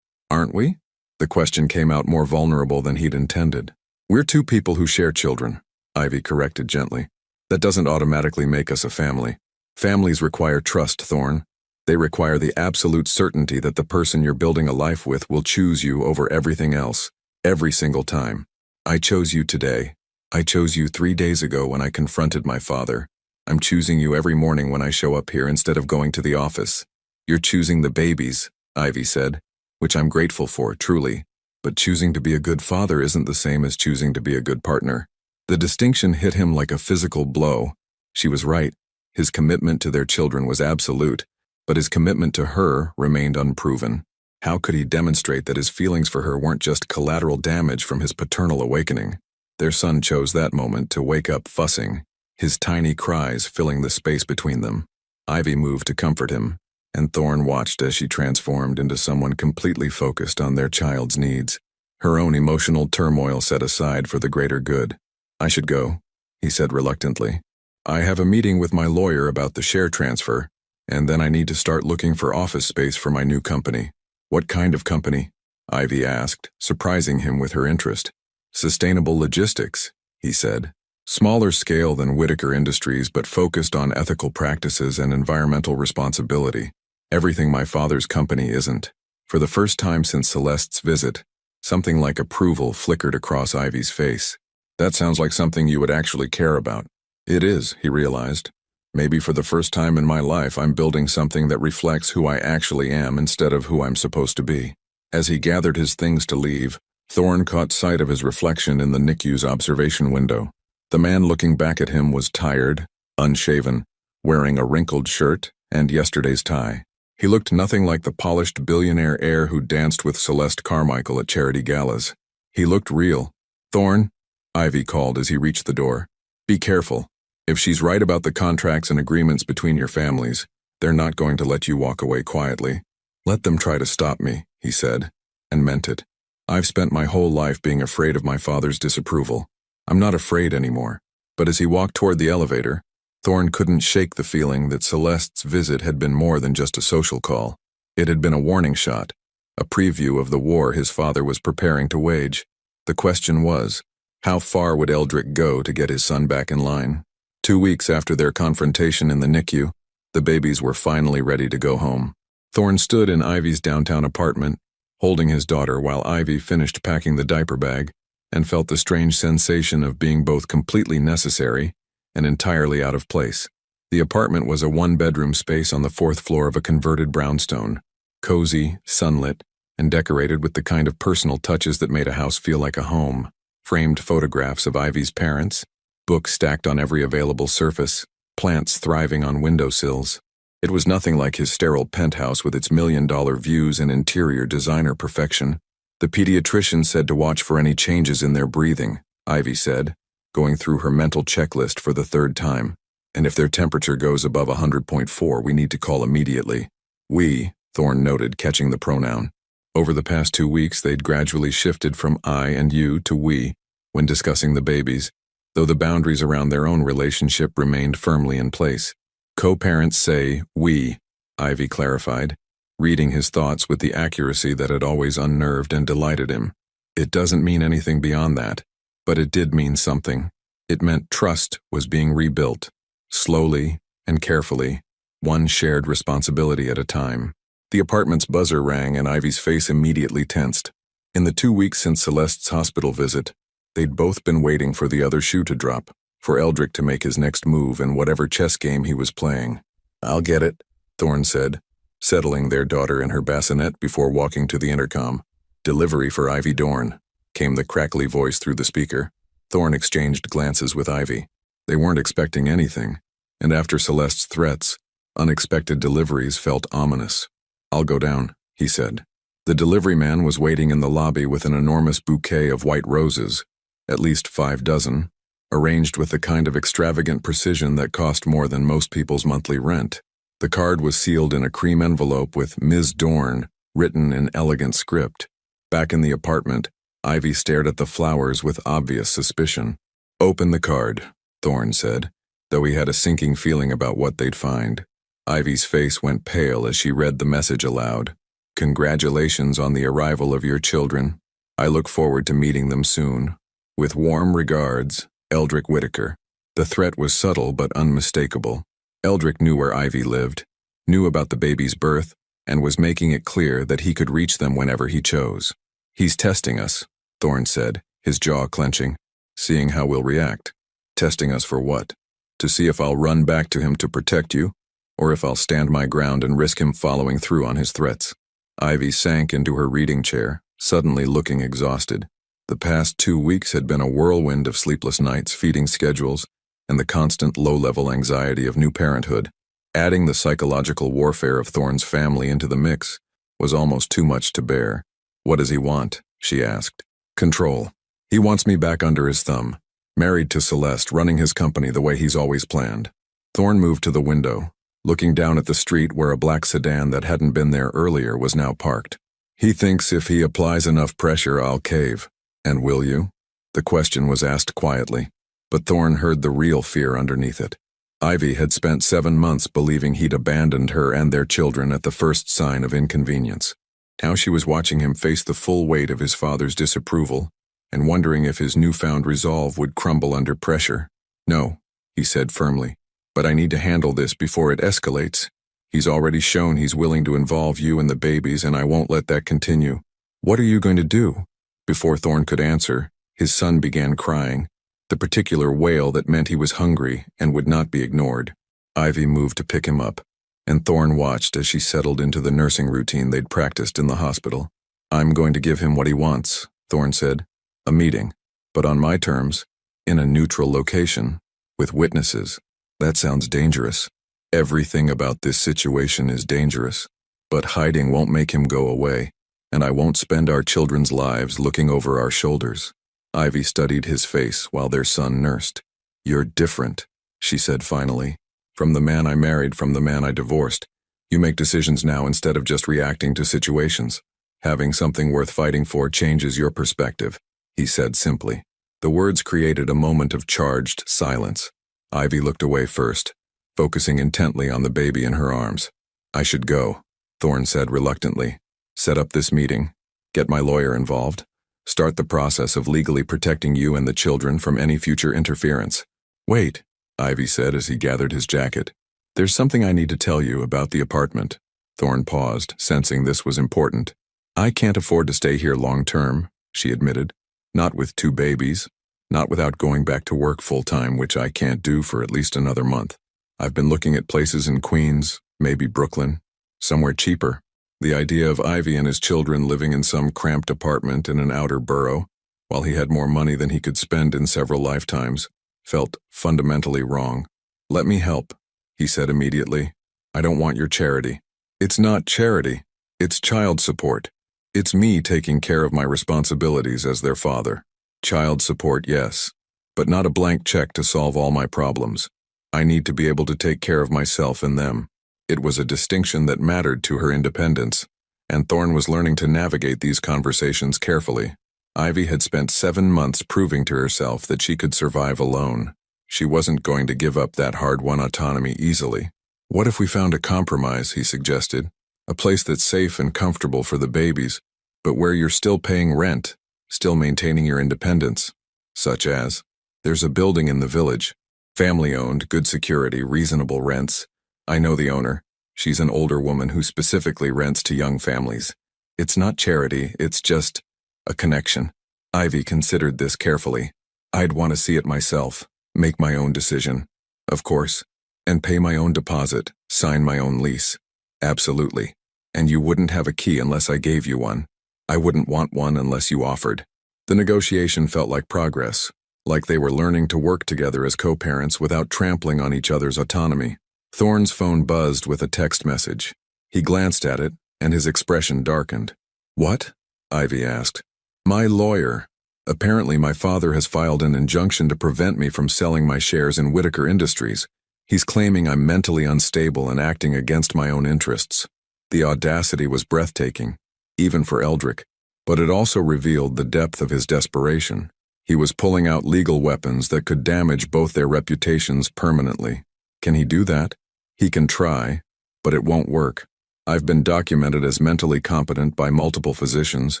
Aren't we?" The question came out more vulnerable than he'd intended. "We're two people who share children," Ivy corrected gently. "That doesn't automatically make us a family. Families require trust, Thorne. They require the absolute certainty that the person you're building a life with will choose you over everything else, every single time. I chose you today. I chose you 3 days ago when I confronted my father. I'm choosing you every morning when I show up here instead of going to the office. You're choosing the babies," Ivy said, "which I'm grateful for, truly. But choosing to be a good father isn't the same as choosing to be a good partner." The distinction hit him like a physical blow. She was right. His commitment to their children was absolute, but his commitment to her remained unproven. How could he demonstrate that his feelings for her weren't just collateral damage from his paternal awakening? Their son chose that moment to wake up fussing, his tiny cries filling the space between them. Ivy moved to comfort him, and Thorne watched as she transformed into someone completely focused on their child's needs, her own emotional turmoil set aside for the greater good. "I should go," he said reluctantly. "I have a meeting with my lawyer about the share transfer, and then I need to start looking for office space for my new company." "What kind of company?" Ivy asked, surprising him with her interest. "Sustainable logistics," he said. "Smaller scale than Whitaker Industries, but focused on ethical practices and environmental responsibility. Everything my father's company isn't." For the first time since Celeste's visit, something like approval flickered across Ivy's face. "That sounds like something you would actually care about." "It is," he realized. "Maybe for the first time in my life I'm building something that reflects who I actually am instead of who I'm supposed to be." As he gathered his things to leave, Thorne caught sight of his reflection in the NICU's observation window. The man looking back at him was tired, unshaven, wearing a wrinkled shirt and yesterday's tie. He looked nothing like the polished billionaire heir who danced with Celeste Carmichael at charity galas. He looked real. "Thorne," Ivy called as he reached the door. "Be careful. If she's right about the contracts and agreements between your families, they're not going to let you walk away quietly." "Let them try to stop me," he said, and meant it. I've spent my whole life being afraid of my father's disapproval. I'm not afraid anymore. But as he walked toward the elevator, Thorne couldn't shake the feeling that Celeste's visit had been more than just a social call. It had been a warning shot, a preview of the war his father was preparing to wage. The question was, how far would Eldrick go to get his son back in line? 2 weeks after their confrontation in the NICU, the babies were finally ready to go home. Thorne stood in Ivy's downtown apartment, holding his daughter while Ivy finished packing the diaper bag, and felt the strange sensation of being both completely necessary and entirely out of place. The apartment was a one-bedroom space on the 4th floor of a converted brownstone, cozy, sunlit, and decorated with the kind of personal touches that made a house feel like a home. Framed photographs of Ivy's parents, books stacked on every available surface, plants thriving on windowsills. It was nothing like his sterile penthouse with its million-dollar views and interior designer perfection. The pediatrician said to watch for any changes in their breathing, Ivy said, going through her mental checklist for the 3rd time. And if their temperature goes above 100.4, we need to call immediately. We, Thorne noted, catching the pronoun. Over the past 2 weeks, they'd gradually shifted from I and you to we when discussing the babies, though the boundaries around their own relationship remained firmly in place. Co-parents say we, Ivy clarified, reading his thoughts with the accuracy that had always unnerved and delighted him. It doesn't mean anything beyond that, but it did mean something. It meant trust was being rebuilt, slowly and carefully, one shared responsibility at a time. The apartment's buzzer rang and Ivy's face immediately tensed. In the 2 weeks since Celeste's hospital visit, they'd both been waiting for the other shoe to drop, for Eldrick to make his next move in whatever chess game he was playing. "I'll get it," Thorne said, settling their daughter in her bassinet before walking to the intercom. "Delivery for Ivy Dorn," came the crackly voice through the speaker. Thorne exchanged glances with Ivy. They weren't expecting anything, and after Celeste's threats, unexpected deliveries felt ominous. "I'll go down," he said. The delivery man was waiting in the lobby with an enormous bouquet of white roses, at least 5 dozen, arranged with the kind of extravagant precision that cost more than most people's monthly rent. The card was sealed in a cream envelope with Ms. Dorn written in elegant script. Back in the apartment, Ivy stared at the flowers with obvious suspicion. "Open the card," Thorne said, though he had a sinking feeling about what they'd find. Ivy's face went pale as she read the message aloud. "Congratulations on the arrival of your children. I look forward to meeting them soon. With warm regards, Eldrick Whitaker." The threat was subtle but unmistakable. Eldrick knew where Ivy lived, knew about the baby's birth, and was making it clear that he could reach them whenever he chose. "He's testing us," Thorne said, his jaw clenching, "seeing how we'll react." "Testing us for what? To see if I'll run back to him to protect you, or if I'll stand my ground and risk him following through on his threats." Ivy sank into her reading chair, suddenly looking exhausted. The past 2 weeks had been a whirlwind of sleepless nights, feeding schedules, and the constant low-level anxiety of new parenthood. Adding the psychological warfare of Thorne's family into the mix was almost too much to bear. "What does he want?" she asked. "Control. He wants me back under his thumb, married to Celeste, running his company the way he's always planned." Thorne moved to the window, looking down at the street where a black sedan that hadn't been there earlier was now parked. "He thinks if he applies enough pressure, I'll cave." "And will you?" The question was asked quietly, but Thorne heard the real fear underneath it. Ivy had spent 7 months believing he'd abandoned her and their children at the first sign of inconvenience. Now she was watching him face the full weight of his father's disapproval and wondering if his newfound resolve would crumble under pressure. "No," he said firmly, "but I need to handle this before it escalates. He's already shown he's willing to involve you and the babies, and I won't let that continue." "What are you going to do?" Before Thorne could answer, his son began crying, the particular wail that meant he was hungry and would not be ignored. Ivy moved to pick him up, and Thorne watched as she settled into the nursing routine they'd practiced in the hospital. "I'm going to give him what he wants," Thorne said. "A meeting, but on my terms, in a neutral location, with witnesses." "That sounds dangerous." "Everything about this situation is dangerous, but hiding won't make him go away, and I won't spend our children's lives looking over our shoulders." Ivy studied his face while their son nursed. "You're different," she said finally. "From the man I married, from the man I divorced. You make decisions now instead of just reacting to situations." Having something worth fighting for changes your perspective, he said simply. The words created a moment of charged silence. Ivy looked away first, focusing intently on the baby in her arms. I should go, Thorne said reluctantly. Set up this meeting. Get my lawyer involved. Start the process of legally protecting you and the children from any future interference. Wait, Ivy said as he gathered his jacket. There's something I need to tell you about the apartment. Thorne paused, sensing this was important. I can't afford to stay here long term, she admitted. Not with 2 babies. Not without going back to work full-time, which I can't do for at least another month. I've been looking at places in Queens, maybe Brooklyn, somewhere cheaper. The idea of Ivy and his children living in some cramped apartment in an outer borough, while he had more money than he could spend in several lifetimes, felt fundamentally wrong. Let me help, he said immediately. I don't want your charity. It's not charity. It's child support. It's me taking care of my responsibilities as their father. Child support, yes, but not a blank check to solve all my problems. I need to be able to take care of myself and them. It was a distinction that mattered to her independence, and Thorne was learning to navigate these conversations carefully. Ivy had spent 7 months proving to herself that she could survive alone. She wasn't going to give up that hard-won autonomy easily. What if we found a compromise, he suggested. A place that's safe and comfortable for the babies, but where you're still paying rent, still maintaining your independence. Such as, there's a building in the village. Family-owned, good security, reasonable rents. I know the owner. She's an older woman who specifically rents to young families. It's not charity, it's just a connection. Ivy considered this carefully. I'd want to see it myself, make my own decision, of course, and pay my own deposit, sign my own lease. Absolutely. And you wouldn't have a key unless I gave you one. I wouldn't want one unless you offered. The negotiation felt like progress, like they were learning to work together as co-parents without trampling on each other's autonomy. Thorne's phone buzzed with a text message. He glanced at it, and his expression darkened. What? Ivy asked. My lawyer. Apparently my father has filed an injunction to prevent me from selling my shares in Whitaker Industries. He's claiming I'm mentally unstable and acting against my own interests. The audacity was breathtaking, even for Eldrick, but it also revealed the depth of his desperation. He was pulling out legal weapons that could damage both their reputations permanently. Can he do that? He can try, but it won't work. I've been documented as mentally competent by multiple physicians,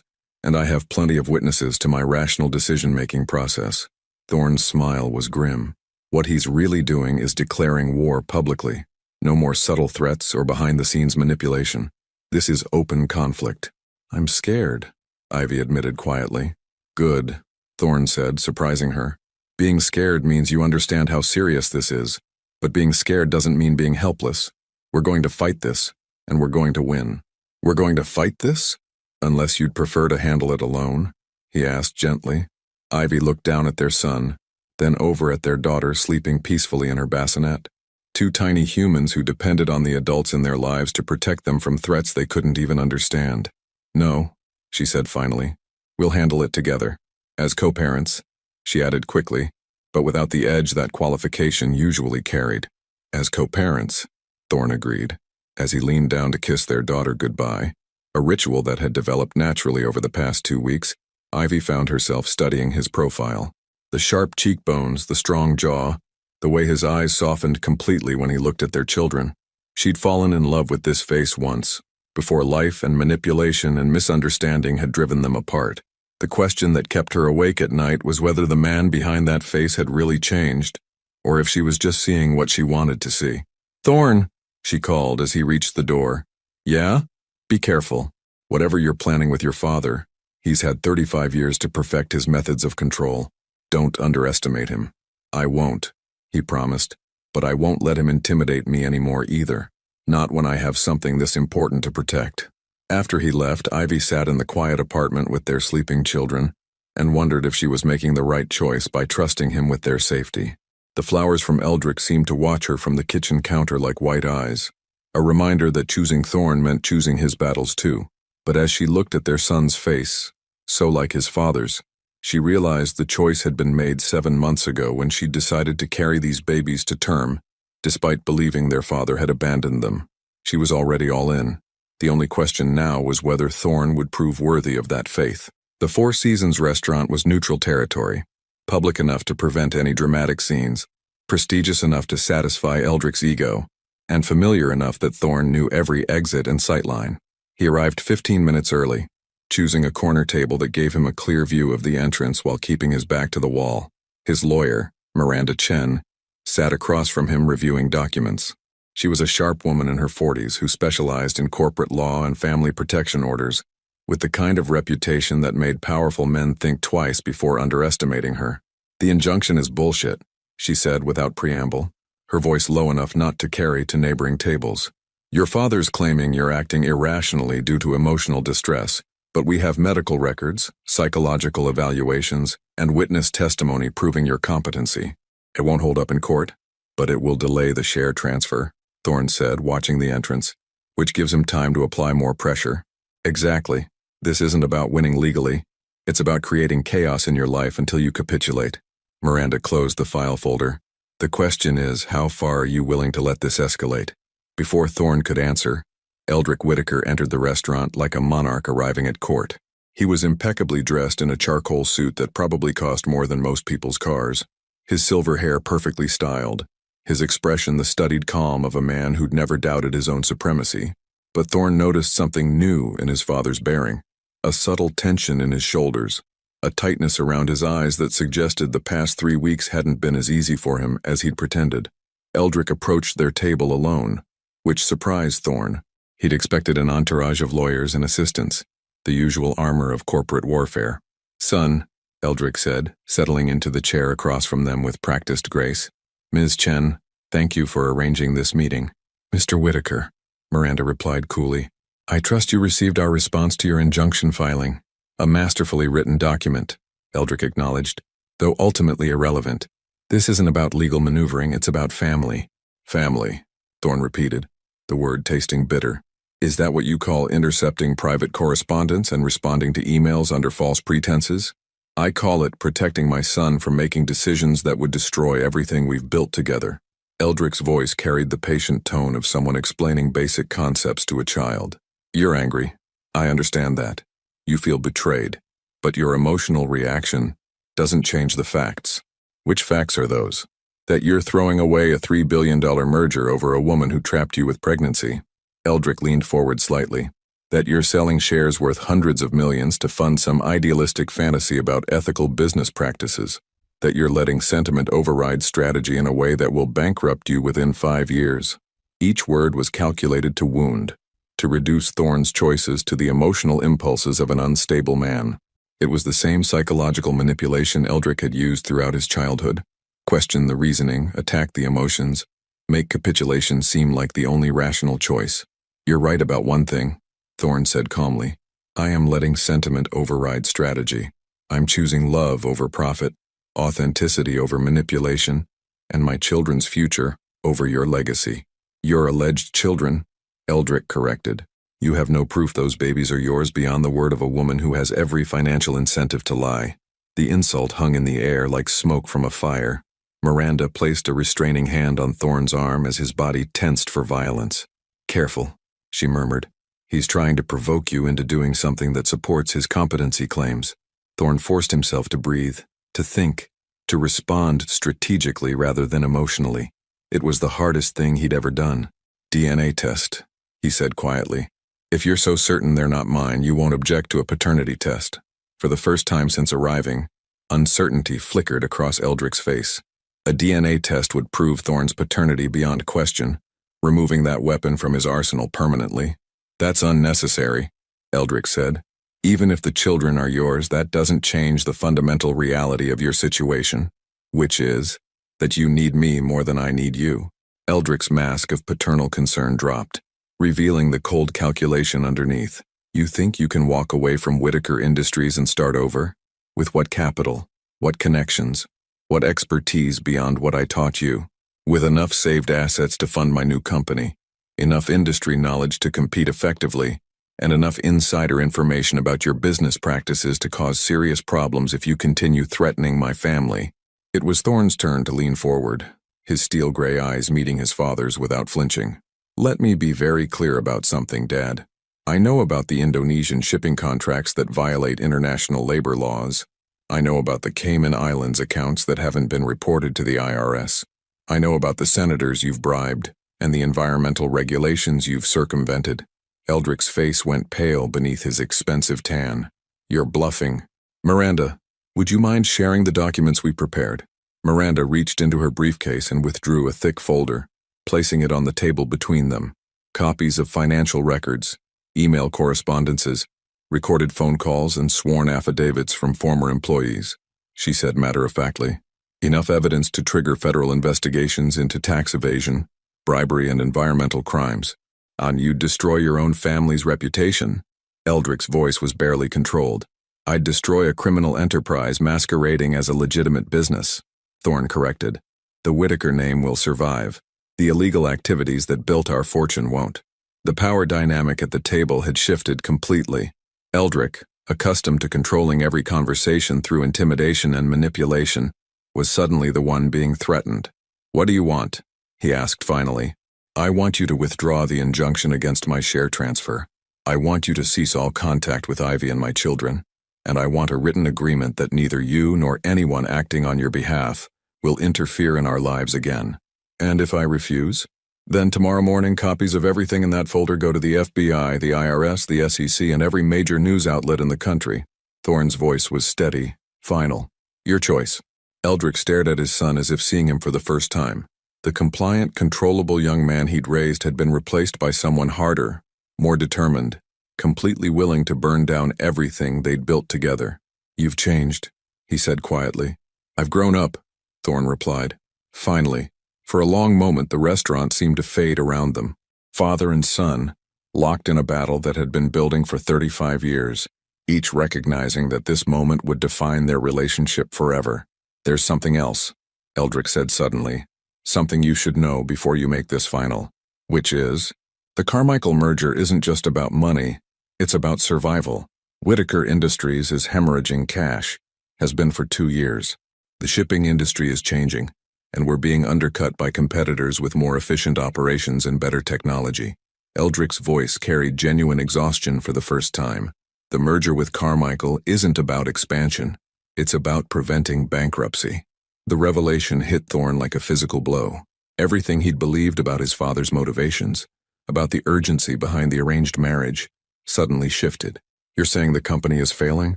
and I have plenty of witnesses to my rational decision-making process. Thorne's smile was grim. What he's really doing is declaring war publicly. No more subtle threats or behind-the-scenes manipulation. This is open conflict. I'm scared, Ivy admitted quietly. Good, Thorne said, surprising her. Being scared means you understand how serious this is, but being scared doesn't mean being helpless. We're going to fight this, and we're going to win. We're going to fight this? Unless you'd prefer to handle it alone, he asked gently. Ivy looked down at their son, then over at their daughter sleeping peacefully in her bassinet. 2 tiny humans who depended on the adults in their lives to protect them from threats they couldn't even understand. No, she said finally. We'll handle it together. As co-parents, she added quickly, but without the edge that qualification usually carried. As co-parents, Thorne agreed, as he leaned down to kiss their daughter goodbye. A ritual that had developed naturally over the past 2 weeks. Ivy found herself studying his profile. The sharp cheekbones, the strong jaw, the way his eyes softened completely when he looked at their children. She'd fallen in love with this face once, before life and manipulation and misunderstanding had driven them apart. The question that kept her awake at night was whether the man behind that face had really changed, or if she was just seeing what she wanted to see. Thorne, she called as he reached the door. Yeah? Be careful. Whatever you're planning with your father, he's had 35 years to perfect his methods of control. Don't underestimate him. I won't, he promised, but I won't let him intimidate me anymore either. Not when I have something this important to protect. After he left, Ivy sat in the quiet apartment with their sleeping children and wondered if she was making the right choice by trusting him with their safety. The flowers from Eldrick seemed to watch her from the kitchen counter like white eyes, a reminder that choosing Thorne meant choosing his battles too. But as she looked at their son's face, so like his father's, she realized the choice had been made 7 months ago when she decided to carry these babies to term, despite believing their father had abandoned them. She was already all in. The only question now was whether Thorne would prove worthy of that faith. The Four Seasons restaurant was neutral territory, public enough to prevent any dramatic scenes, prestigious enough to satisfy Eldrick's ego, and familiar enough that Thorne knew every exit and sightline. He arrived 15 minutes early, choosing a corner table that gave him a clear view of the entrance while keeping his back to the wall. His lawyer, Miranda Chen, sat across from him reviewing documents. She was a sharp woman in her 40s who specialized in corporate law and family protection orders, with the kind of reputation that made powerful men think twice before underestimating her. "The injunction is bullshit," she said without preamble, her voice low enough not to carry to neighboring tables. "Your father's claiming you're acting irrationally due to emotional distress, but we have medical records, psychological evaluations, and witness testimony proving your competency. It won't hold up in court, but it will delay the share transfer," Thorne said, watching the entrance, "which gives him time to apply more pressure." "Exactly. This isn't about winning legally. It's about creating chaos in your life until you capitulate." Miranda closed the file folder. "The question is, how far are you willing to let this escalate?" Before Thorne could answer, Eldrick Whitaker entered the restaurant like a monarch arriving at court. He was impeccably dressed in a charcoal suit that probably cost more than most people's cars, his silver hair perfectly styled, his expression the studied calm of a man who'd never doubted his own supremacy. But Thorne noticed something new in his father's bearing, a subtle tension in his shoulders, a tightness around his eyes that suggested the past 3 weeks hadn't been as easy for him as he'd pretended. Eldrick approached their table alone, which surprised Thorne. He'd expected an entourage of lawyers and assistants, the usual armor of corporate warfare. "Son," Eldrick said, settling into the chair across from them with practiced grace. "Ms. Chen, thank you for arranging this meeting." "Mr. Whitaker," Miranda replied coolly, "I trust you received our response to your injunction filing. A masterfully written document," Eldrick acknowledged, "though ultimately irrelevant. This isn't about legal maneuvering, it's about family." "Family," Thorne repeated, the word tasting bitter. "Is that what you call intercepting private correspondence and responding to emails under false pretenses? I call it protecting my son from making decisions that would destroy everything we've built together." Eldrick's voice carried the patient tone of someone explaining basic concepts to a child. "You're angry. I understand that. You feel betrayed. But your emotional reaction doesn't change the facts." "Which facts are those?" "That you're throwing away a $3 billion merger over a woman who trapped you with pregnancy." Eldrick leaned forward slightly. "That you're selling shares worth hundreds of millions to fund some idealistic fantasy about ethical business practices. That you're letting sentiment override strategy in a way that will bankrupt you within 5 years." Each word was calculated to wound, to reduce Thorne's choices to the emotional impulses of an unstable man. It was the same psychological manipulation Eldrick had used throughout his childhood. Question the reasoning, attack the emotions, make capitulation seem like the only rational choice. "You're right about one thing," Thorne said calmly. "I am letting sentiment override strategy. I'm choosing love over profit, authenticity over manipulation, and my children's future over your legacy." "Your alleged children," Eldrick corrected. "You have no proof those babies are yours beyond the word of a woman who has every financial incentive to lie." The insult hung in the air like smoke from a fire. Miranda placed a restraining hand on Thorne's arm as his body tensed for violence. "Careful," she murmured. "He's trying to provoke you into doing something that supports his competency claims." Thorne forced himself to breathe, to think, to respond strategically rather than emotionally. It was the hardest thing he'd ever done. "DNA test," he said quietly. "If you're so certain they're not mine, you won't object to a paternity test." For the first time since arriving, uncertainty flickered across Eldrick's face. A DNA test would prove Thorne's paternity beyond question, removing that weapon from his arsenal permanently. "That's unnecessary," Eldrick said. "Even if the children are yours, that doesn't change the fundamental reality of your situation, which is that you need me more than I need you." Eldrick's mask of paternal concern dropped, revealing the cold calculation underneath. "You think you can walk away from Whitaker Industries and start over? With what capital? What connections? What expertise beyond what I taught you? With enough saved assets to fund my new company, enough industry knowledge to compete effectively, and enough insider information about your business practices to cause serious problems if you continue threatening my family." It was Thorne's turn to lean forward, his steel gray eyes meeting his father's without flinching. "Let me be very clear about something, Dad. I know about the Indonesian shipping contracts that violate international labor laws. I know about the Cayman Islands accounts that haven't been reported to the IRS. I know about the senators you've bribed and the environmental regulations you've circumvented. Eldrick's face went pale beneath his expensive tan. You're bluffing. Miranda, would you mind sharing the documents we prepared? Miranda reached into her briefcase and withdrew a thick folder, placing it on the table between them. Copies of financial records, email correspondences, recorded phone calls, and sworn affidavits from former employees, she said matter-of-factly. Enough evidence to trigger federal investigations into tax evasion, bribery, and environmental crimes. And you'd destroy your own family's reputation. Eldrick's voice was barely controlled. I'd destroy a criminal enterprise masquerading as a legitimate business, Thorne corrected. The Whitaker name will survive. The illegal activities that built our fortune won't. The power dynamic at the table had shifted completely. Eldrick, accustomed to controlling every conversation through intimidation and manipulation, was suddenly the one being threatened. What do you want? He asked finally. I want you to withdraw the injunction against my share transfer. I want you to cease all contact with Ivy and my children. And I want a written agreement that neither you nor anyone acting on your behalf will interfere in our lives again. And if I refuse? Then tomorrow morning copies of everything in that folder go to the FBI, the IRS, the SEC, and every major news outlet in the country. Thorne's voice was steady, final. Your choice. Eldrick stared at his son as if seeing him for the first time. The compliant, controllable young man he'd raised had been replaced by someone harder, more determined, completely willing to burn down everything they'd built together. You've changed, he said quietly. I've grown up, Thorne replied. Finally. For a long moment the restaurant seemed to fade around them. Father and son, locked in a battle that had been building for 35 years, each recognizing that this moment would define their relationship forever. There's something else, Eldrick said suddenly. Something you should know before you make this final. Which is, the Carmichael merger isn't just about money, it's about survival. Whitaker Industries is hemorrhaging cash, has been for 2 years. The shipping industry is changing, and we're being undercut by competitors with more efficient operations and better technology. Eldrick's voice carried genuine exhaustion for the first time. The merger with Carmichael isn't about expansion. It's about preventing bankruptcy. The revelation hit Thorne like a physical blow. Everything he'd believed about his father's motivations, about the urgency behind the arranged marriage, suddenly shifted. You're saying the company is failing?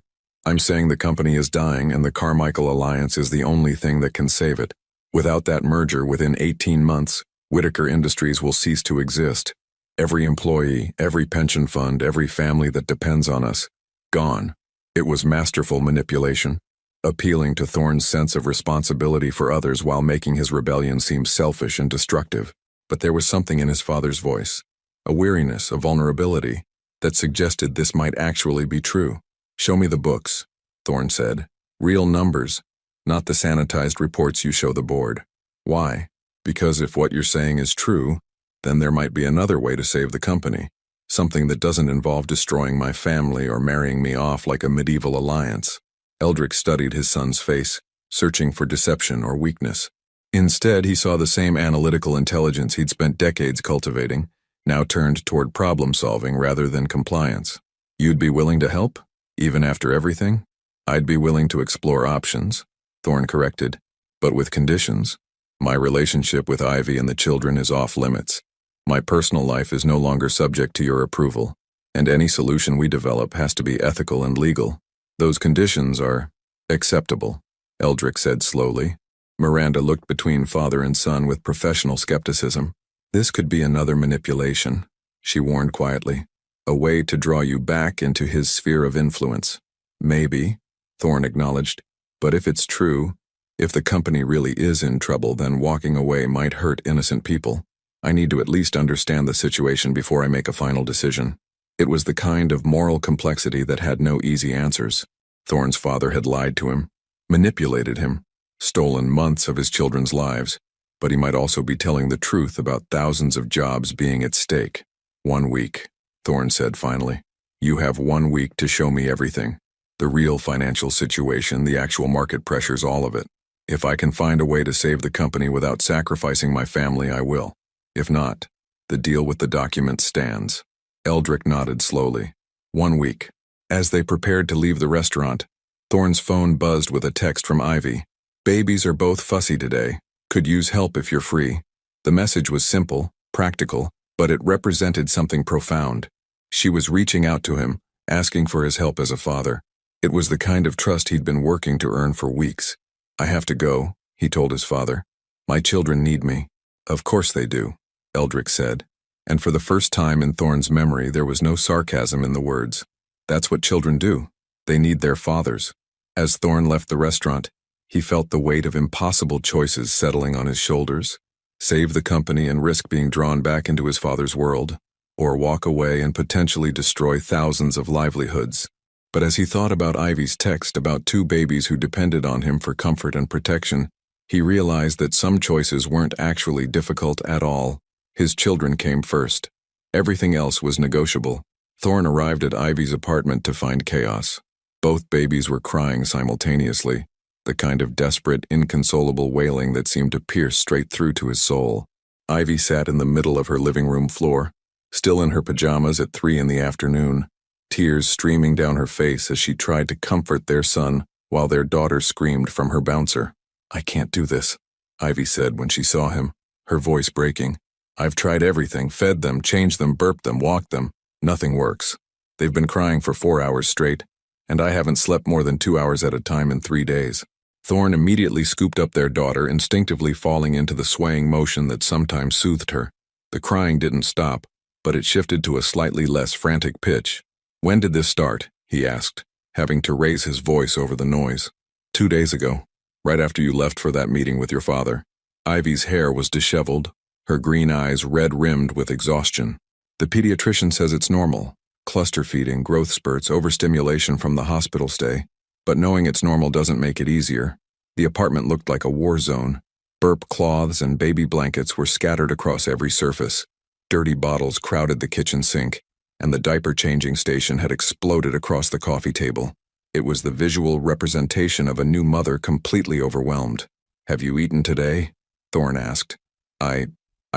I'm saying the company is dying and the Carmichael alliance is the only thing that can save it. Without that merger, within 18 months, Whitaker Industries will cease to exist. Every employee, every pension fund, every family that depends on us, gone. It was masterful manipulation, appealing to Thorne's sense of responsibility for others while making his rebellion seem selfish and destructive. But there was something in his father's voice, a weariness, a vulnerability, that suggested this might actually be true. Show me the books, Thorne said. Real numbers, not the sanitized reports you show the board. Why? Because if what you're saying is true, then there might be another way to save the company. Something that doesn't involve destroying my family or marrying me off like a medieval alliance. Eldrick studied his son's face, searching for deception or weakness. Instead, he saw the same analytical intelligence he'd spent decades cultivating, now turned toward problem-solving rather than compliance. You'd be willing to help? Even after everything? I'd be willing to explore options, Thorne corrected, but with conditions. My relationship with Ivy and the children is off limits. My personal life is no longer subject to your approval, and any solution we develop has to be ethical and legal. Those conditions are acceptable, Eldrick said slowly. Miranda looked between father and son with professional skepticism. This could be another manipulation, she warned quietly. A way to draw you back into his sphere of influence. Maybe, Thorne acknowledged, but if it's true, if the company really is in trouble, then walking away might hurt innocent people. I need to at least understand the situation before I make a final decision. It was the kind of moral complexity that had no easy answers. Thorne's father had lied to him, manipulated him, stolen months of his children's lives, but he might also be telling the truth about thousands of jobs being at stake. 1 week, Thorne said finally. You have 1 week to show me everything. The real financial situation, the actual market pressures, all of it. If I can find a way to save the company without sacrificing my family, I will. If not, the deal with the document stands. Eldrick nodded slowly. 1 week. As they prepared to leave the restaurant, Thorne's phone buzzed with a text from Ivy. Babies are both fussy today. Could use help if you're free. The message was simple, practical, but it represented something profound. She was reaching out to him, asking for his help as a father. It was the kind of trust he'd been working to earn for weeks. I have to go, he told his father. My children need me. Of course they do, Eldrick said. And for the first time in Thorne's memory, there was no sarcasm in the words. That's what children do. They need their fathers. As Thorne left the restaurant, he felt the weight of impossible choices settling on his shoulders. Save the company and risk being drawn back into his father's world, or walk away and potentially destroy thousands of livelihoods. But as he thought about Ivy's text about 2 babies who depended on him for comfort and protection, he realized that some choices weren't actually difficult at all. His children came first. Everything else was negotiable. Thorne arrived at Ivy's apartment to find chaos. Both babies were crying simultaneously, the kind of desperate, inconsolable wailing that seemed to pierce straight through to his soul. Ivy sat in the middle of her living room floor, still in her pajamas at 3 in the afternoon, tears streaming down her face as she tried to comfort their son while their daughter screamed from her bouncer. I can't do this, Ivy said when she saw him, her voice breaking. I've tried everything, fed them, changed them, burped them, walked them. Nothing works. They've been crying for 4 hours straight, and I haven't slept more than 2 hours at a time in 3 days. Thorne immediately scooped up their daughter, instinctively falling into the swaying motion that sometimes soothed her. The crying didn't stop, but it shifted to a slightly less frantic pitch. When did this start? He asked, having to raise his voice over the noise. 2 days ago, right after you left for that meeting with your father. Ivy's hair was disheveled, her green eyes red-rimmed with exhaustion. The pediatrician says it's normal. Cluster feeding, growth spurts, overstimulation from the hospital stay. But knowing it's normal doesn't make it easier. The apartment looked like a war zone. Burp cloths and baby blankets were scattered across every surface. Dirty bottles crowded the kitchen sink, and the diaper changing station had exploded across the coffee table. It was the visual representation of a new mother completely overwhelmed. Have you eaten today? Thorne asked. I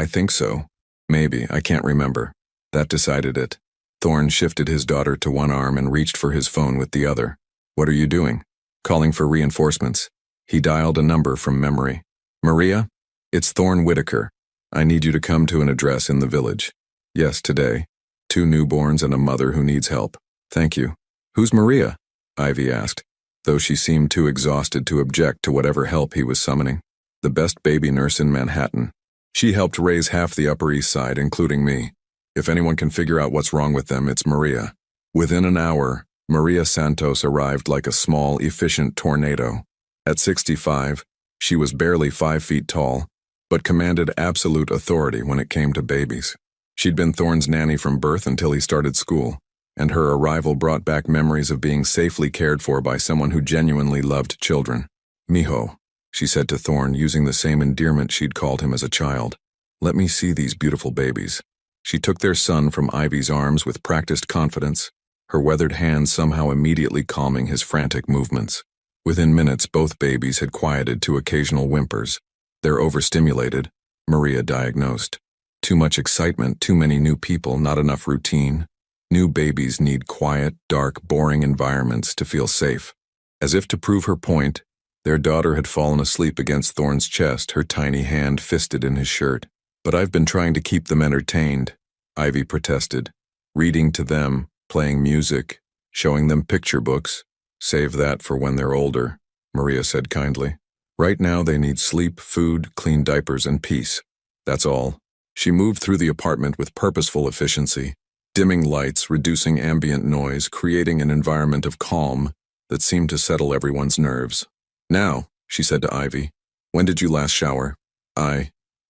think so. Maybe, I can't remember. That decided it. Thorne shifted his daughter to one arm and reached for his phone with the other. What are you doing? Calling for reinforcements. He dialed a number from memory. Maria? It's Thorne Whitaker. I need you to come to an address in the village. Yes, today. 2 newborns and a mother who needs help. Thank you. Who's Maria? Ivy asked, though she seemed too exhausted to object to whatever help he was summoning. The best baby nurse in Manhattan. She helped raise half the Upper East Side, including me. If anyone can figure out what's wrong with them, it's Maria. Within an hour, Maria Santos arrived like a small, efficient tornado. At 65, she was barely 5 feet tall, but commanded absolute authority when it came to babies. She'd been Thorne's nanny from birth until he started school, and her arrival brought back memories of being safely cared for by someone who genuinely loved children. Mijo, she said to Thorne, using the same endearment she'd called him as a child. Let me see these beautiful babies. She took their son from Ivy's arms with practiced confidence, her weathered hand somehow immediately calming his frantic movements. Within minutes, both babies had quieted to occasional whimpers. They're overstimulated, Maria diagnosed. Too much excitement, too many new people, not enough routine. New babies need quiet, dark, boring environments to feel safe. As if to prove her point, their daughter had fallen asleep against Thorne's chest, her tiny hand fisted in his shirt. But I've been trying to keep them entertained, Ivy protested. Reading to them, playing music, showing them picture books. Save that for when they're older, Maria said kindly. Right now they need sleep, food, clean diapers, and peace. That's all. She moved through the apartment with purposeful efficiency, dimming lights, reducing ambient noise, creating an environment of calm that seemed to settle everyone's nerves. Now, she said to Ivy, when did you last shower?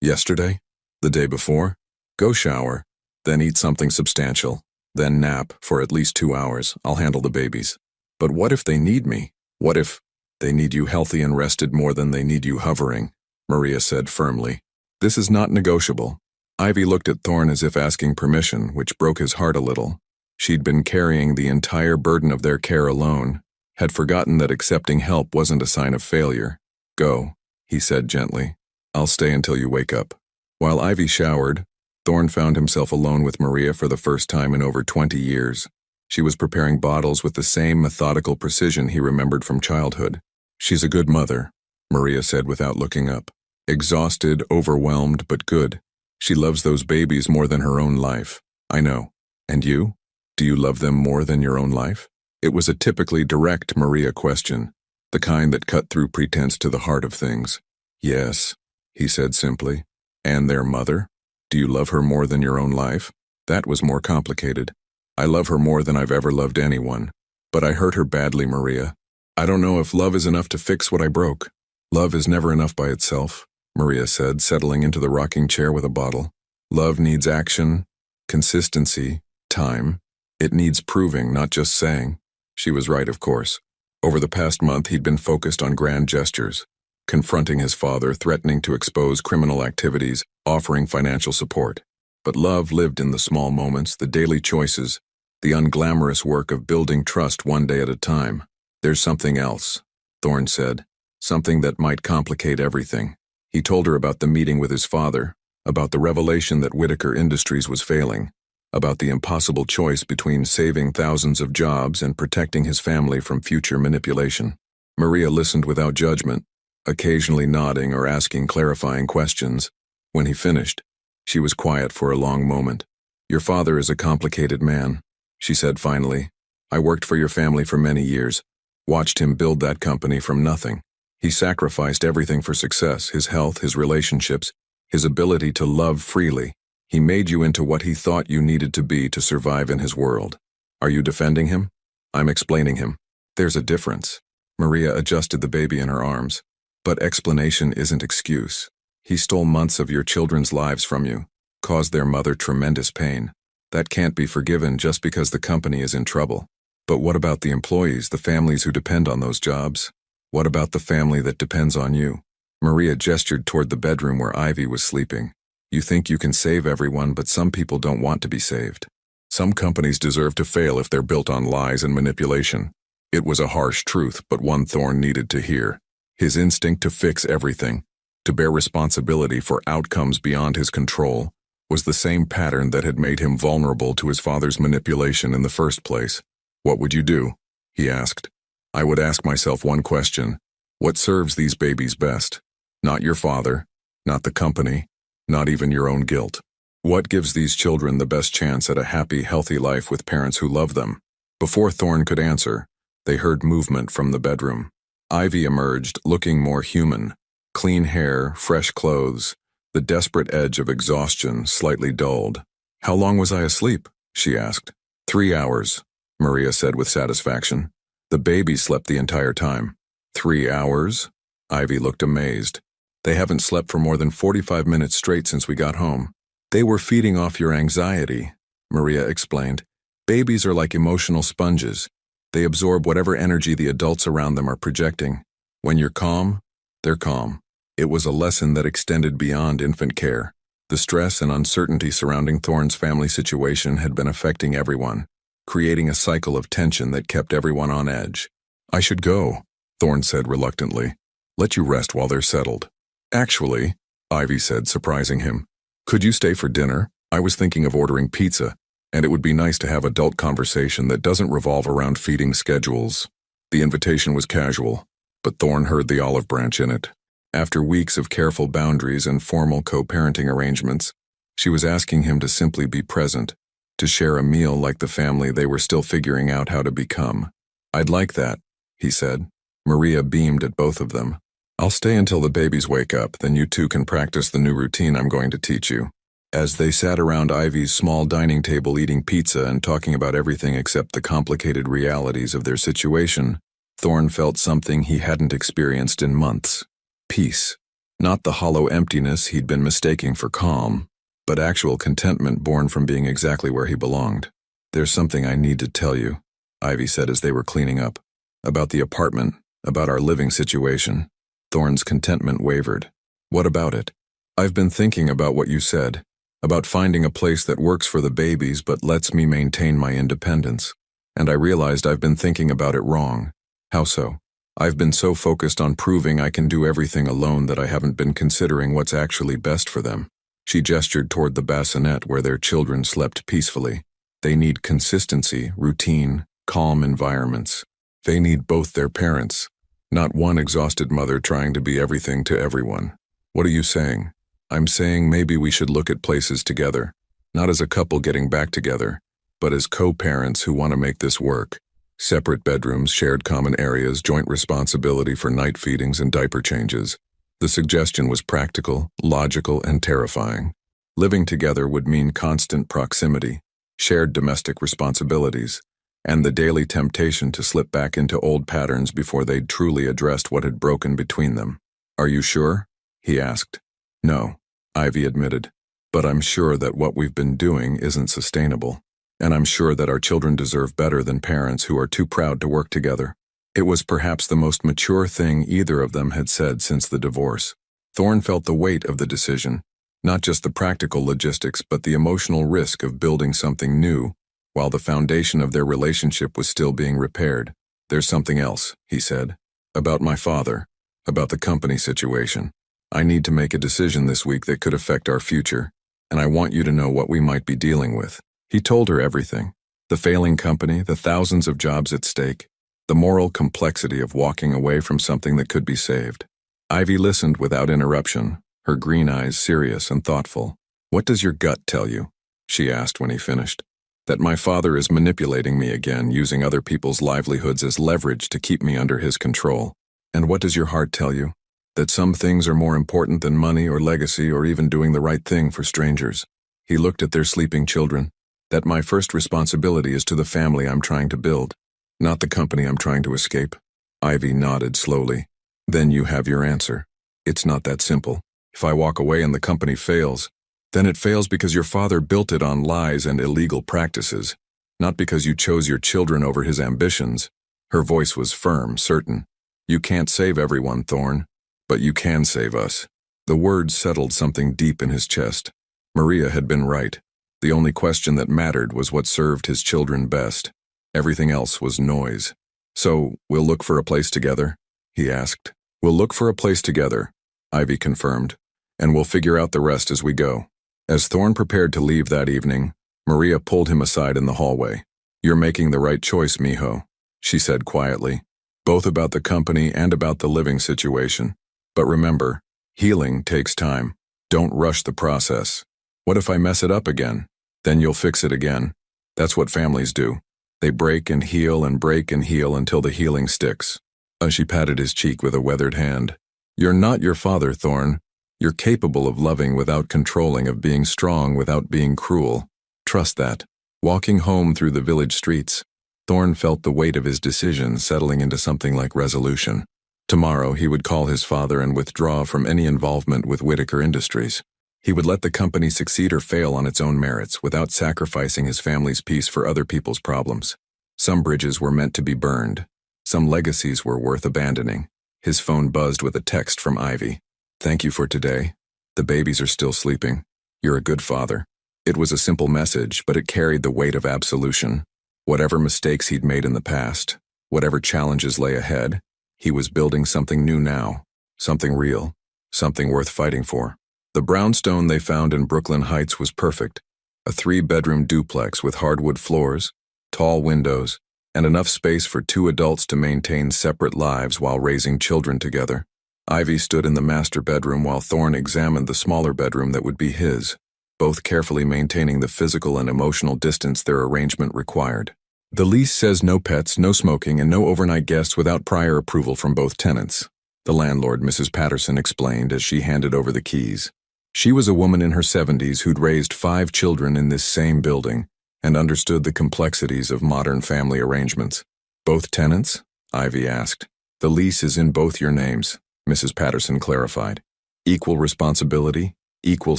Yesterday? The day before? Go shower, then eat something substantial, then nap for at least 2 hours. I'll handle the babies. But what if they need me? What if they need you healthy and rested more than they need you hovering? Maria said firmly. This is not negotiable. Ivy looked at Thorne as if asking permission, which broke his heart a little. She'd been carrying the entire burden of their care alone, had forgotten that accepting help wasn't a sign of failure. Go, he said gently. I'll stay until you wake up. While Ivy showered, Thorne found himself alone with Maria for the first time in over 20 years. She was preparing bottles with the same methodical precision he remembered from childhood. "She's a good mother," Maria said without looking up. "Exhausted, overwhelmed, but good. She loves those babies more than her own life." "I know. And you? Do you love them more than your own life?" It was a typically direct Maria question, the kind that cut through pretense to the heart of things. "Yes," he said simply. "And their mother? Do you love her more than your own life?" That was more complicated. "I love her more than I've ever loved anyone. But I hurt her badly, Maria. I don't know if love is enough to fix what I broke." "Love is never enough by itself," Maria said, settling into the rocking chair with a bottle. "Love needs action, consistency, time. It needs proving, not just saying." She was right, of course. Over the past month, he'd been focused on grand gestures, confronting his father, threatening to expose criminal activities, offering financial support. But love lived in the small moments, the daily choices, the unglamorous work of building trust one day at a time. "There's something else," Thorne said, "something that might complicate everything." He told her about the meeting with his father, about the revelation that Whitaker Industries was failing, about the impossible choice between saving thousands of jobs and protecting his family from future manipulation. Maria listened without judgment, occasionally nodding or asking clarifying questions. When he finished, she was quiet for a long moment. "Your father is a complicated man," she said finally. "I worked for your family for many years, watched him build that company from nothing. He sacrificed everything for success, his health, his relationships, his ability to love freely. He made you into what he thought you needed to be to survive in his world. Are you defending him?" "I'm explaining him. There's a difference." Maria adjusted the baby in her arms. "But explanation isn't excuse. He stole months of your children's lives from you, caused their mother tremendous pain. That can't be forgiven just because the company is in trouble. But what about the employees, the families who depend on those jobs? What about the family that depends on you?" Maria gestured toward the bedroom where Ivy was sleeping. "You think you can save everyone, but some people don't want to be saved. Some companies deserve to fail if they're built on lies and manipulation." It was a harsh truth, but one Thorne needed to hear. His instinct to fix everything, to bear responsibility for outcomes beyond his control, was the same pattern that had made him vulnerable to his father's manipulation in the first place. "What would you do?" he asked. "I would ask myself one question. What serves these babies best? Not your father, not the company, not even your own guilt. What gives these children the best chance at a happy, healthy life with parents who love them?" Before Thorne could answer, they heard movement from the bedroom. Ivy emerged, looking more human. Clean hair, fresh clothes, the desperate edge of exhaustion slightly dulled. "How long was I asleep?" she asked. 3 hours, Maria said with satisfaction. "The baby slept the entire time." 3 hours? Ivy looked amazed. "They haven't slept for more than 45 minutes straight since we got home." "They were feeding off your anxiety," Maria explained. "Babies are like emotional sponges. They absorb whatever energy the adults around them are projecting. When you're calm, they're calm." It was a lesson that extended beyond infant care. The stress and uncertainty surrounding Thorne's family situation had been affecting everyone, creating a cycle of tension that kept everyone on edge. "I should go," Thorne said reluctantly. "Let you rest while they're settled." "Actually," Ivy said, surprising him, "could you stay for dinner? I was thinking of ordering pizza, and it would be nice to have adult conversation that doesn't revolve around feeding schedules." The invitation was casual, but Thorne heard the olive branch in it. After weeks of careful boundaries and formal co-parenting arrangements, she was asking him to simply be present, to share a meal like the family they were still figuring out how to become. "I'd like that," he said. Maria beamed at both of them. "I'll stay until the babies wake up, then you two can practice the new routine I'm going to teach you." As they sat around Ivy's small dining table eating pizza and talking about everything except the complicated realities of their situation, Thorne felt something he hadn't experienced in months. Peace. Not the hollow emptiness he'd been mistaking for calm, but actual contentment born from being exactly where he belonged. "There's something I need to tell you," Ivy said as they were cleaning up. "About the apartment, about our living situation." Thorne's contentment wavered. "What about it?" "I've been thinking about what you said, about finding a place that works for the babies but lets me maintain my independence. And I realized I've been thinking about it wrong." "How so?" "I've been so focused on proving I can do everything alone that I haven't been considering what's actually best for them. She gestured toward the bassinet where their children slept peacefully. They need consistency, routine, calm environments. They need both their parents, not one exhausted mother trying to be everything to everyone. What are you saying? I'm saying maybe we should look at places together, not as a couple getting back together, but as co-parents who want to make this work. Separate bedrooms, shared common areas, joint responsibility for night feedings and diaper changes. The suggestion was practical, logical, and terrifying. Living together would mean constant proximity, shared domestic responsibilities, and the daily temptation to slip back into old patterns before they'd truly addressed what had broken between them. Are you sure? He asked. No, Ivy admitted, but I'm sure that what we've been doing isn't sustainable. And I'm sure that our children deserve better than parents who are too proud to work together. It was perhaps the most mature thing either of them had said since the divorce. Thorne felt the weight of the decision, not just the practical logistics but the emotional risk of building something new while the foundation of their relationship was still being repaired. There's something else, he said, about my father, about the company situation. I need to make a decision this week that could affect our future, and I want you to know what we might be dealing with. He told her everything. The failing company, the thousands of jobs at stake, the moral complexity of walking away from something that could be saved. Ivy listened without interruption, her green eyes serious and thoughtful. What does your gut tell you? She asked when he finished. That my father is manipulating me again, using other people's livelihoods as leverage to keep me under his control. And what does your heart tell you? That some things are more important than money or legacy or even doing the right thing for strangers. He looked at their sleeping children. That my first responsibility is to the family I'm trying to build, not the company I'm trying to escape. Ivy nodded slowly. Then you have your answer. It's not that simple. If I walk away and the company fails, then it fails because your father built it on lies and illegal practices, not because you chose your children over his ambitions. Her voice was firm, certain. You can't save everyone, Thorne, but you can save us. The words settled something deep in his chest. Maria had been right. The only question that mattered was what served his children best. Everything else was noise. So, we'll look for a place together? He asked. We'll look for a place together, Ivy confirmed, and we'll figure out the rest as we go. As Thorne prepared to leave that evening, Maria pulled him aside in the hallway. You're making the right choice, mijo, she said quietly, both about the company and about the living situation. But remember, healing takes time. Don't rush the process. What if I mess it up again? Then you'll fix it again. That's what families do. They break and heal until the healing sticks. She patted his cheek with a weathered hand. You're not your father, Thorne. You're capable of loving without controlling, of being strong without being cruel. Trust that. Walking home through the village streets, Thorne felt the weight of his decision settling into something like resolution. Tomorrow he would call his father and withdraw from any involvement with Whitaker Industries. He would let the company succeed or fail on its own merits without sacrificing his family's peace for other people's problems. Some bridges were meant to be burned. Some legacies were worth abandoning. His phone buzzed with a text from Ivy. Thank you for today. The babies are still sleeping. You're a good father. It was a simple message, but it carried the weight of absolution. Whatever mistakes he'd made in the past, whatever challenges lay ahead, he was building something new now, something real, something worth fighting for. The brownstone they found in Brooklyn Heights was perfect, a 3-bedroom duplex with hardwood floors, tall windows, and enough space for 2 adults to maintain separate lives while raising children together. Ivy stood in the master bedroom while Thorne examined the smaller bedroom that would be his, both carefully maintaining the physical and emotional distance their arrangement required. The lease says no pets, no smoking, and no overnight guests without prior approval from both tenants, the landlord, Mrs. Patterson, explained as she handed over the keys. She was a woman in her 70s who'd raised 5 children in this same building and understood the complexities of modern family arrangements. Both tenants? Ivy asked. The lease is in both your names, Mrs. Patterson clarified. Equal responsibility, equal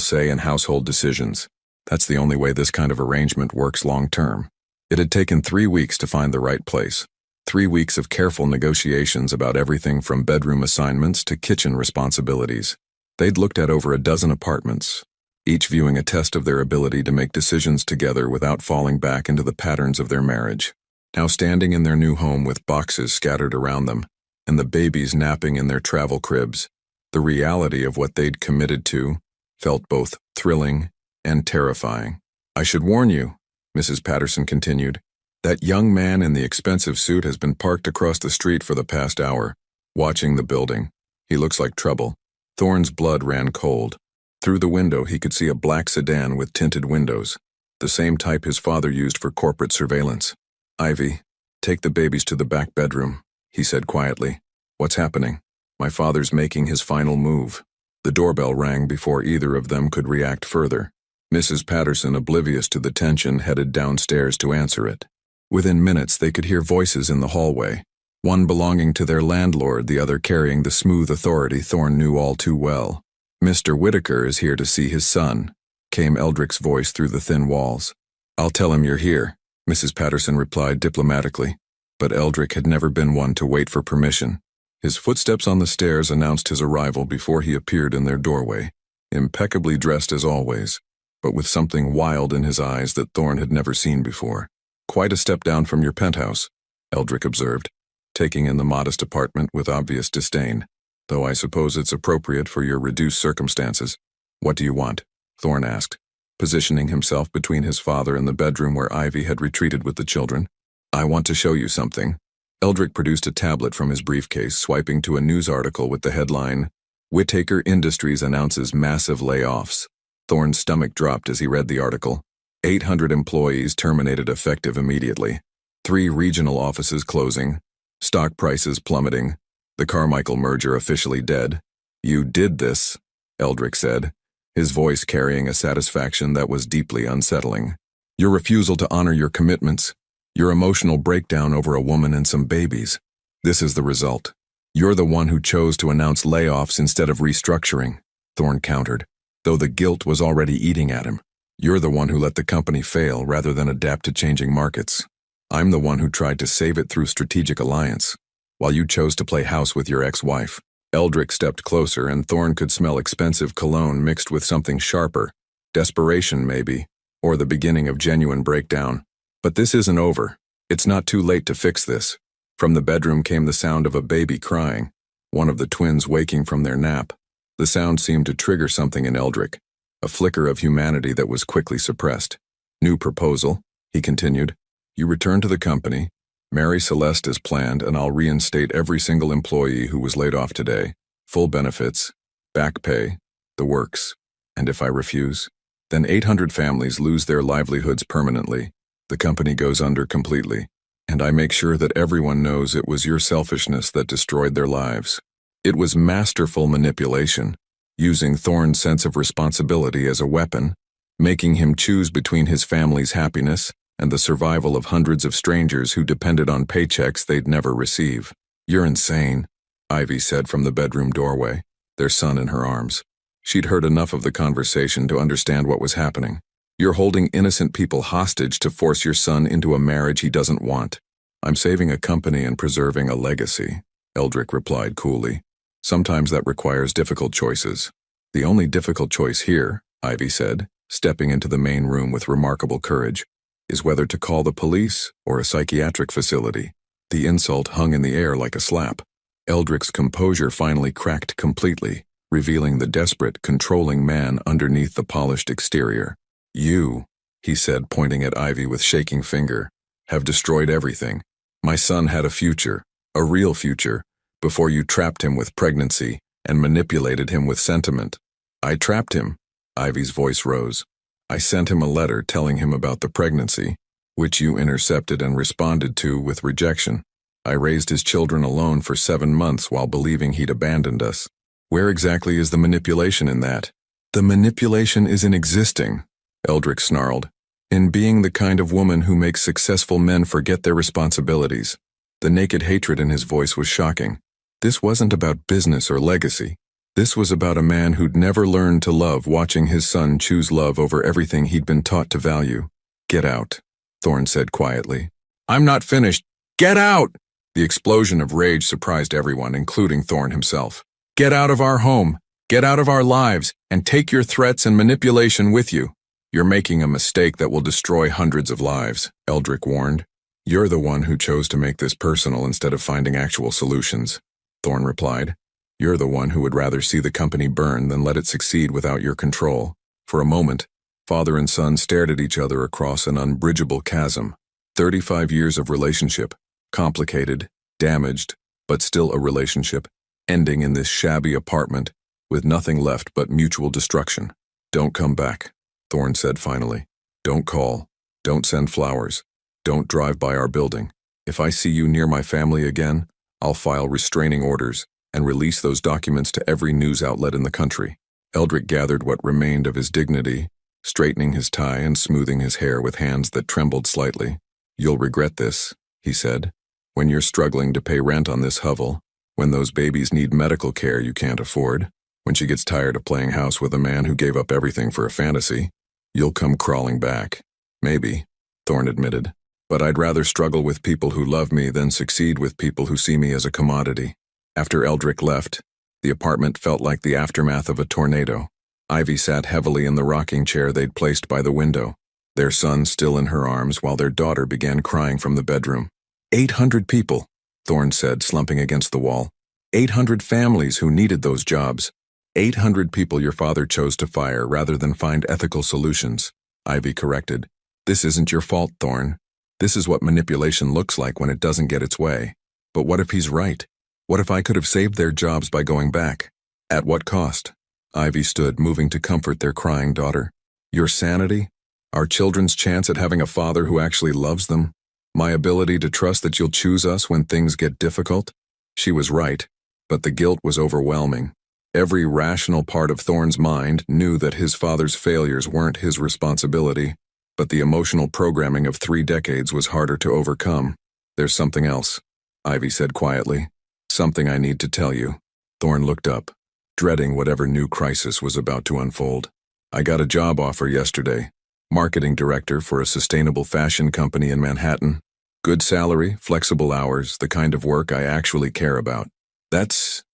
say in household decisions. That's the only way this kind of arrangement works long term. It had taken 3 weeks to find the right place. 3 weeks of careful negotiations about everything from bedroom assignments to kitchen responsibilities. They'd looked at over a dozen apartments, each viewing a test of their ability to make decisions together without falling back into the patterns of their marriage. Now standing in their new home with boxes scattered around them, and the babies napping in their travel cribs, the reality of what they'd committed to felt both thrilling, and terrifying. "I should warn you," Mrs. Patterson continued, "that young man in the expensive suit has been parked across the street for the past hour, watching the building. He looks like trouble." Thorne's blood ran cold. Through the window he could see a black sedan with tinted windows, the same type his father used for corporate surveillance. "Ivy, take the babies to the back bedroom," he said quietly. "What's happening?" "My father's making his final move." The doorbell rang before either of them could react further. Mrs. Patterson, oblivious to the tension, headed downstairs to answer it. Within minutes they could hear voices in the hallway, one belonging to their landlord, the other carrying the smooth authority Thorne knew all too well. "Mr. Whitaker is here to see his son," came Eldrick's voice through the thin walls. "I'll tell him you're here," Mrs. Patterson replied diplomatically, but Eldrick had never been one to wait for permission. His footsteps on the stairs announced his arrival before he appeared in their doorway, impeccably dressed as always, but with something wild in his eyes that Thorne had never seen before. "Quite a step down from your penthouse," Eldrick observed, taking in the modest apartment with obvious disdain, "though I suppose it's appropriate for your reduced circumstances." "What do you want?" Thorne asked, positioning himself between his father and the bedroom where Ivy had retreated with the children. "I want to show you something." Eldrick produced a tablet from his briefcase, swiping to a news article with the headline, "Whitaker Industries announces massive layoffs." Thorne's stomach dropped as he read the article. 800 employees terminated effective immediately. 3 regional offices closing. Stock prices plummeting. The Carmichael merger officially dead. "You did this," Eldrick said, his voice carrying a satisfaction that was deeply unsettling. "Your refusal to honor your commitments. Your emotional breakdown over a woman and some babies. This is the result. You're the one who chose to announce layoffs instead of restructuring," Thorne countered, though the guilt was already eating at him. "You're the one who let the company fail rather than adapt to changing markets. I'm the one who tried to save it through strategic alliance, while you chose to play house with your ex-wife." Eldrick stepped closer, and Thorne could smell expensive cologne mixed with something sharper. Desperation, maybe, or the beginning of genuine breakdown. "But this isn't over. It's not too late to fix this." From the bedroom came the sound of a baby crying, one of the twins waking from their nap. The sound seemed to trigger something in Eldrick, a flicker of humanity that was quickly suppressed. "New proposal," he continued. "You return to the company, marry Celeste as planned, and I'll reinstate every single employee who was laid off today. Full benefits, back pay, the works. And if I refuse, then 800 families lose their livelihoods permanently. The company goes under completely, and I make sure that everyone knows it was your selfishness that destroyed their lives." It was masterful manipulation, using Thorne's sense of responsibility as a weapon, making him choose between his family's happiness and the survival of hundreds of strangers who depended on paychecks they'd never receive. "You're insane," Ivy said from the bedroom doorway, their son in her arms. She'd heard enough of the conversation to understand what was happening. "You're holding innocent people hostage to force your son into a marriage he doesn't want." "I'm saving a company and preserving a legacy," Eldrick replied coolly. "Sometimes that requires difficult choices." "The only difficult choice here," Ivy said, stepping into the main room with remarkable courage, "is whether to call the police or a psychiatric facility." The insult hung in the air like a slap. Eldrick's composure finally cracked completely, revealing the desperate, controlling man underneath the polished exterior. "You," he said, pointing at Ivy with shaking finger, "have destroyed everything. My son had a future, a real future, before you trapped him with pregnancy and manipulated him with sentiment." "I trapped him," Ivy's voice rose. "I sent him a letter telling him about the pregnancy, which you intercepted and responded to with rejection. I raised his children alone for 7 months while believing he'd abandoned us." "Where exactly is the manipulation in that?" "The manipulation is in existing," Eldrick snarled, "in being the kind of woman who makes successful men forget their responsibilities." The naked hatred in his voice was shocking. This wasn't about business or legacy. This was about a man who'd never learned to love, watching his son choose love over everything he'd been taught to value. "Get out," Thorne said quietly. "I'm not finished. Get out!" The explosion of rage surprised everyone, including Thorne himself. "Get out of our home. Get out of our lives, and take your threats and manipulation with you. You're making a mistake that will destroy hundreds of lives," Eldrick warned. "You're the one who chose to make this personal instead of finding actual solutions," Thorne replied. "You're the one who would rather see the company burn than let it succeed without your control." For a moment, father and son stared at each other across an unbridgeable chasm. 35 years of relationship, complicated, damaged, but still a relationship, ending in this shabby apartment with nothing left but mutual destruction. "Don't come back," Thorne said finally. "Don't call. Don't send flowers. Don't drive by our building. If I see you near my family again, I'll file restraining orders and release those documents to every news outlet in the country." Eldrick gathered what remained of his dignity, straightening his tie and smoothing his hair with hands that trembled slightly. "You'll regret this," he said. "When you're struggling to pay rent on this hovel, when those babies need medical care you can't afford, when she gets tired of playing house with a man who gave up everything for a fantasy, you'll come crawling back." "Maybe," Thorne admitted. "But I'd rather struggle with people who love me than succeed with people who see me as a commodity." After Eldrick left, the apartment felt like the aftermath of a tornado. Ivy sat heavily in the rocking chair they'd placed by the window, their son still in her arms while their daughter began crying from the bedroom. 800 people, Thorne said, slumping against the wall. 800 families who needed those jobs. 800 people your father chose to fire rather than find ethical solutions, Ivy corrected. "This isn't your fault, Thorne. This is what manipulation looks like when it doesn't get its way. But what if he's right? What if I could have saved their jobs by going back? At what cost?" Ivy stood, moving to comfort their crying daughter. "Your sanity? Our children's chance at having a father who actually loves them? My ability to trust that you'll choose us when things get difficult?" She was right, but the guilt was overwhelming. Every rational part of Thorne's mind knew that his father's failures weren't his responsibility, but the emotional programming of 3 decades was harder to overcome. "There's something else," Ivy said quietly. "Something I need to tell you." Thorne looked up, dreading whatever new crisis was about to unfold. "I got a job offer yesterday. Marketing director for a sustainable fashion company in Manhattan. Good salary, flexible hours, the kind of work I actually care about." That's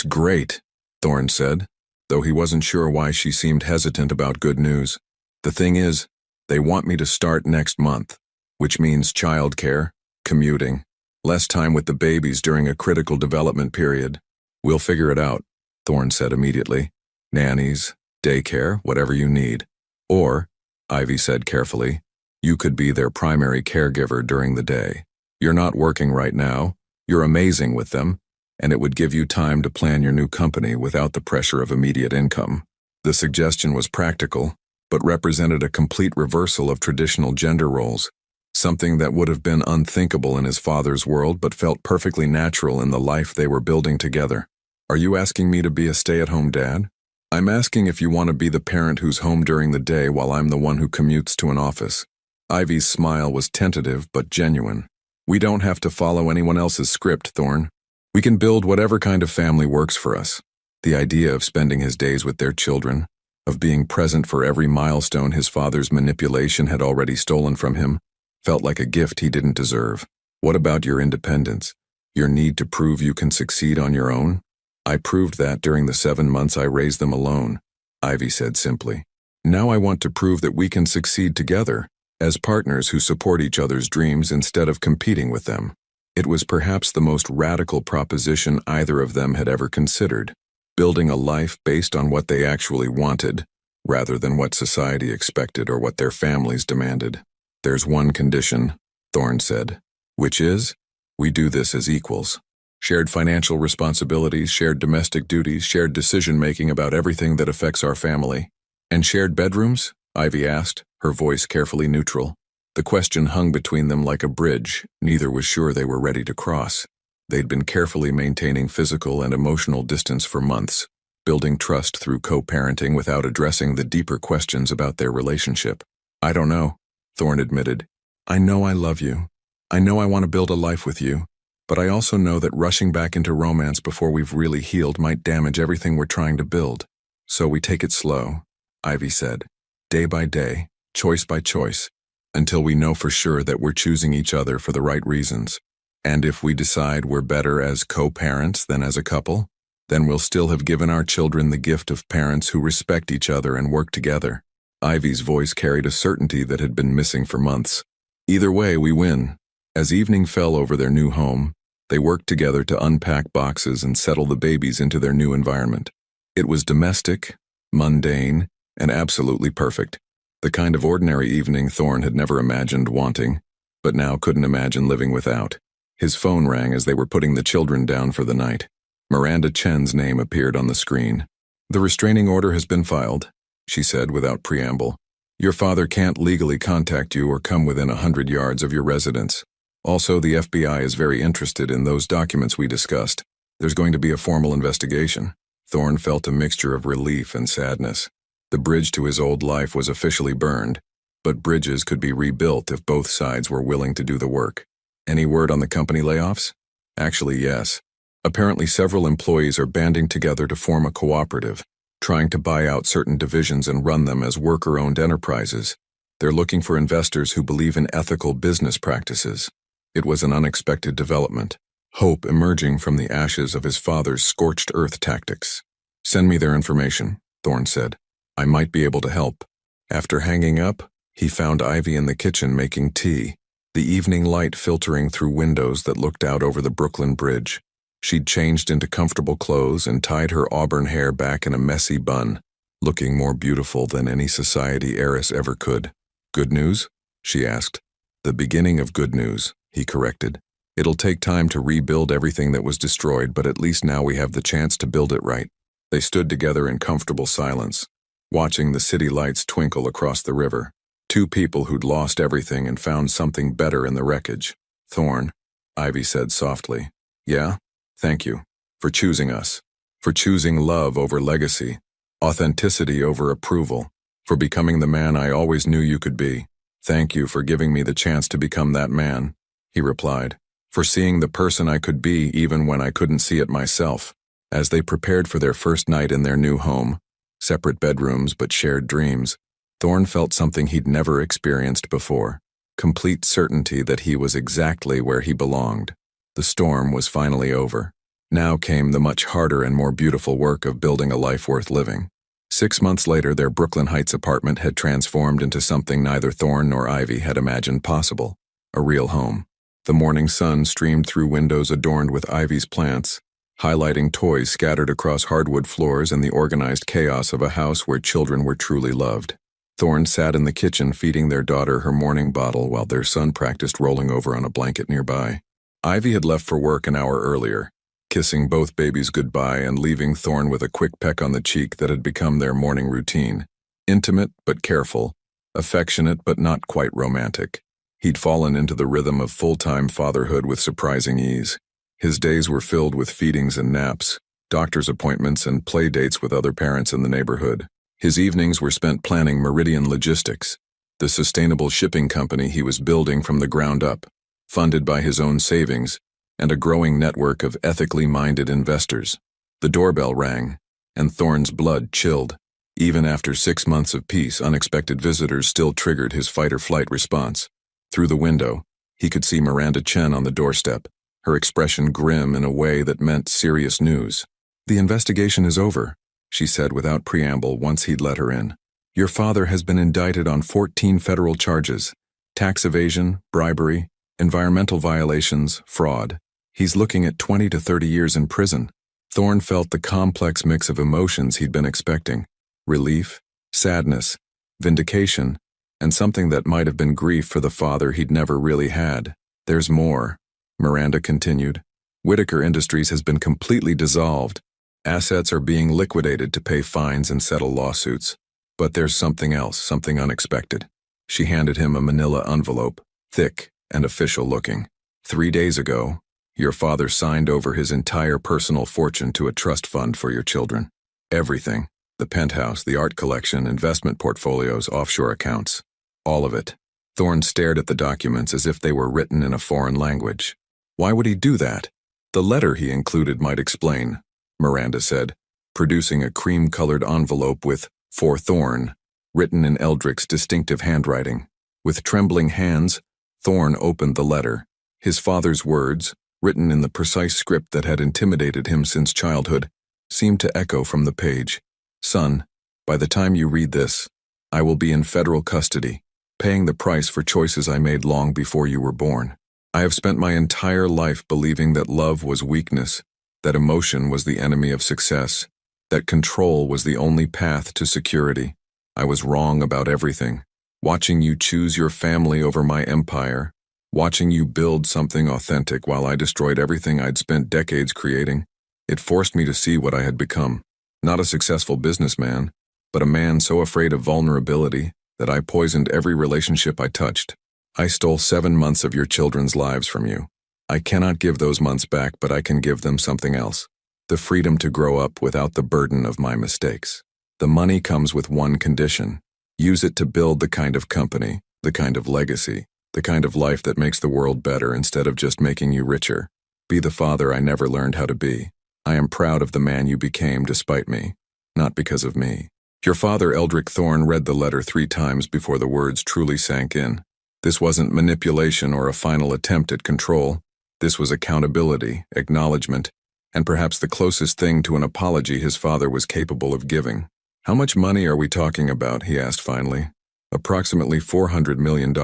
great," Thorne said, though he wasn't sure why she seemed hesitant about good news. "The thing is, they want me to start next month, which means childcare, commuting, less time with the babies during a critical development period. We'll figure it out," Thorne said immediately. "Nannies, daycare, whatever you need. Or," Ivy said carefully, "you could be their primary caregiver during the day. You're not working right now, you're amazing with them, and it would give you time to plan your new company without the pressure of immediate income." The suggestion was practical, but represented a complete reversal of traditional gender roles, something that would have been unthinkable in his father's world but felt perfectly natural in the life they were building together. "Are you asking me to be a stay-at-home dad?" "I'm asking if you want to be the parent who's home during the day while I'm the one who commutes to an office." Ivy's smile was tentative but genuine. "We don't have to follow anyone else's script, Thorne. We can build whatever kind of family works for us." The idea of spending his days with their children, of being present for every milestone his father's manipulation had already stolen from him, felt like a gift he didn't deserve. "What about your independence? Your need to prove you can succeed on your own?" "I proved that during the 7 months I raised them alone," Ivy said simply. "Now I want to prove that we can succeed together, as partners who support each other's dreams instead of competing with them." It was perhaps the most radical proposition either of them had ever considered, building a life based on what they actually wanted, rather than what society expected or what their families demanded. "There's one condition," Thorne said, "which is, we do this as equals. Shared financial responsibilities, shared domestic duties, shared decision-making about everything that affects our family." "And shared bedrooms?" Ivy asked, her voice carefully neutral. The question hung between them like a bridge neither was sure they were ready to cross. They'd been carefully maintaining physical and emotional distance for months, building trust through co-parenting without addressing the deeper questions about their relationship. "I don't know," Thorne admitted. "I know I love you. I know I want to build a life with you. But I also know that rushing back into romance before we've really healed might damage everything we're trying to build. So we take it slow," Ivy said. "Day by day, choice by choice, until we know for sure that we're choosing each other for the right reasons. And if we decide we're better as co-parents than as a couple, then we'll still have given our children the gift of parents who respect each other and work together." Ivy's voice carried a certainty that had been missing for months. "Either way, we win." As evening fell over their new home, they worked together to unpack boxes and settle the babies into their new environment. It was domestic, mundane, and absolutely perfect. The kind of ordinary evening Thorne had never imagined wanting, but now couldn't imagine living without. His phone rang as they were putting the children down for the night. Miranda Chen's name appeared on the screen. "The restraining order has been filed," she said without preamble. "Your father can't legally contact you or come within 100 yards of your residence. Also, the FBI is very interested in those documents we discussed. There's going to be a formal investigation." Thorne felt a mixture of relief and sadness. The bridge to his old life was officially burned, but bridges could be rebuilt if both sides were willing to do the work. Any word on the company layoffs? Actually, yes. Apparently several employees are banding together to form a cooperative, trying to buy out certain divisions and run them as worker-owned enterprises. They're looking for investors who believe in ethical business practices. It was an unexpected development. Hope emerging from the ashes of his father's scorched earth tactics. "Send me their information," Thorne said. "I might be able to help." After hanging up, he found Ivy in the kitchen making tea, the evening light filtering through windows that looked out over the Brooklyn Bridge. She'd changed into comfortable clothes and tied her auburn hair back in a messy bun, looking more beautiful than any society heiress ever could. "Good news?" she asked. "The beginning of good news," he corrected. "It'll take time to rebuild everything that was destroyed, but at least now we have the chance to build it right." They stood together in comfortable silence, watching the city lights twinkle across the river. Two people who'd lost everything and found something better in the wreckage. "Thorne," Ivy said softly. "Yeah? Thank you. For choosing us. For choosing love over legacy. Authenticity over approval. For becoming the man I always knew you could be. Thank you for giving me the chance to become that man," he replied. "For seeing the person I could be even when I couldn't see it myself." As they prepared for their first night in their new home, separate bedrooms but shared dreams, Thorne felt something he'd never experienced before. Complete certainty that he was exactly where he belonged. The storm was finally over. Now came the much harder and more beautiful work of building a life worth living. 6 months later, their Brooklyn Heights apartment had transformed into something neither Thorne nor Ivy had imagined possible, a real home. The morning sun streamed through windows adorned with Ivy's plants, highlighting toys scattered across hardwood floors and the organized chaos of a house where children were truly loved. Thorne sat in the kitchen feeding their daughter her morning bottle while their son practiced rolling over on a blanket nearby. Ivy had left for work an hour earlier, kissing both babies goodbye and leaving Thorne with a quick peck on the cheek that had become their morning routine. Intimate but careful, affectionate but not quite romantic. He'd fallen into the rhythm of full-time fatherhood with surprising ease. His days were filled with feedings and naps, doctor's appointments, and play dates with other parents in the neighborhood. His evenings were spent planning Meridian Logistics, the sustainable shipping company he was building from the ground up, funded by his own savings and a growing network of ethically minded investors. The doorbell rang, and Thorne's blood chilled. Even after 6 months of peace, unexpected visitors still triggered his fight-or-flight response. Through the window, he could see Miranda Chen on the doorstep, her expression grim in a way that meant serious news. "The investigation is over," she said without preamble once he'd let her in. "Your father has been indicted on 14 federal charges: tax evasion, bribery, environmental violations, fraud. He's looking at 20 to 30 years in prison." Thorne felt the complex mix of emotions he'd been expecting: relief, sadness, vindication, and something that might have been grief for the father he'd never really had. "There's more," Miranda continued. "Whitaker Industries has been completely dissolved. Assets are being liquidated to pay fines and settle lawsuits. But there's something else, something unexpected." She handed him a manila envelope, thick and official looking. 3 days ago, your father signed over his entire personal fortune to a trust fund for your children. Everything. The penthouse, the art collection, investment portfolios, offshore accounts. All of it. Thorne stared at the documents as if they were written in a foreign language. Why would he do that? "The letter he included might explain," Miranda said, producing a cream-colored envelope with "For Thorne" written in Eldrick's distinctive handwriting. With trembling hands, Thorne opened the letter. His father's words, written in the precise script that had intimidated him since childhood, seemed to echo from the page. "Son, by the time you read this, I will be in federal custody, paying the price for choices I made long before you were born. I have spent my entire life believing that love was weakness, that emotion was the enemy of success, that control was the only path to security. I was wrong about everything. Watching you choose your family over my empire. Watching you build something authentic while I destroyed everything I'd spent decades creating. It forced me to see what I had become. Not a successful businessman, but a man so afraid of vulnerability that I poisoned every relationship I touched. I stole 7 months of your children's lives from you. I cannot give those months back, but I can give them something else. The freedom to grow up without the burden of my mistakes. The money comes with one condition. Use it to build the kind of company, the kind of legacy, the kind of life that makes the world better instead of just making you richer. Be the father I never learned how to be. I am proud of the man you became despite me, not because of me. Your father, Eldrick Thorne, read the letter 3 times before the words truly sank in. This wasn't manipulation or a final attempt at control. This was accountability, acknowledgement, and perhaps the closest thing to an apology his father was capable of giving. How much money are we talking about? He asked finally. Approximately $400 million,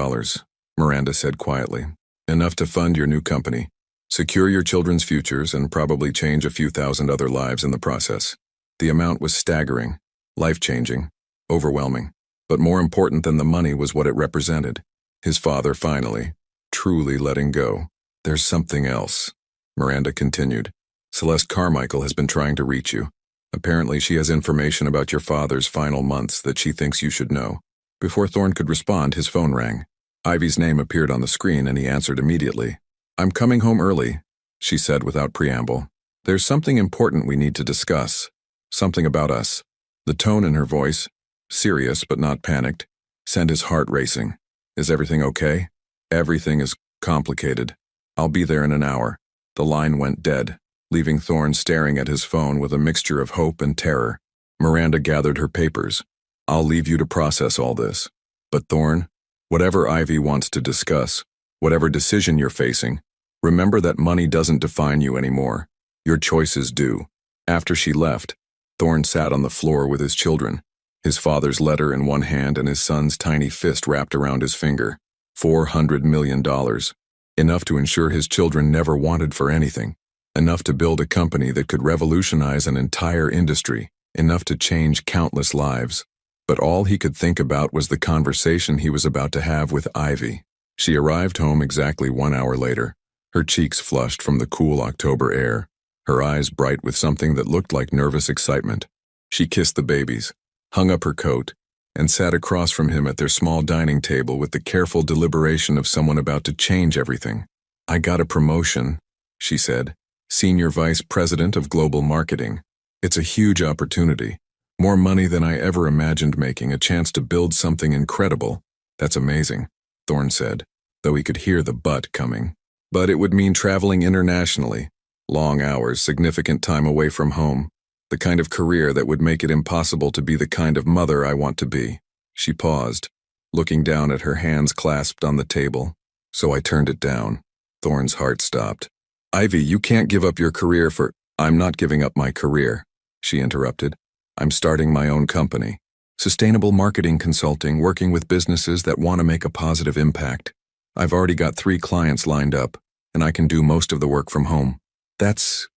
Miranda said quietly. Enough to fund your new company, secure your children's futures, and probably change a few thousand other lives in the process. The amount was staggering, life-changing, overwhelming. But more important than the money was what it represented. His father finally, truly letting go. There's something else, Miranda continued. Celeste Carmichael has been trying to reach you. Apparently she has information about your father's final months that she thinks you should know. Before Thorne could respond, his phone rang. Ivy's name appeared on the screen and he answered immediately. I'm coming home early, she said without preamble. There's something important we need to discuss. Something about us. The tone in her voice, serious but not panicked, sent his heart racing. Is everything okay? Everything is complicated. I'll be there in an hour. The line went dead, leaving Thorne staring at his phone with a mixture of hope and terror. Miranda gathered her papers. I'll leave you to process all this. But Thorne, whatever Ivy wants to discuss, whatever decision you're facing, remember that money doesn't define you anymore. Your choices do. After she left, Thorne sat on the floor with his children, his father's letter in one hand and his son's tiny fist wrapped around his finger. $400 million. Enough to ensure his children never wanted for anything. Enough to build a company that could revolutionize an entire industry. Enough to change countless lives. But all he could think about was the conversation he was about to have with Ivy. She arrived home exactly 1 hour later, her cheeks flushed from the cool October air, her eyes bright with something that looked like nervous excitement. She kissed the babies, hung up her coat, and sat across from him at their small dining table with the careful deliberation of someone about to change everything. I got a promotion, she said, Senior Vice President of Global Marketing. It's a huge opportunity. More money than I ever imagined making, a chance to build something incredible. That's amazing, Thorne said, though he could hear the but coming. But it would mean traveling internationally, long hours, significant time away from home, the kind of career that would make it impossible to be the kind of mother I want to be. She paused, looking down at her hands clasped on the table. So I turned it down. Thorne's heart stopped. Ivy, you can't give up your career for— I'm not giving up my career, she interrupted. I'm starting my own company. Sustainable marketing consulting, working with businesses that want to make a positive impact. I've already got 3 clients lined up, and I can do most of the work from home. That's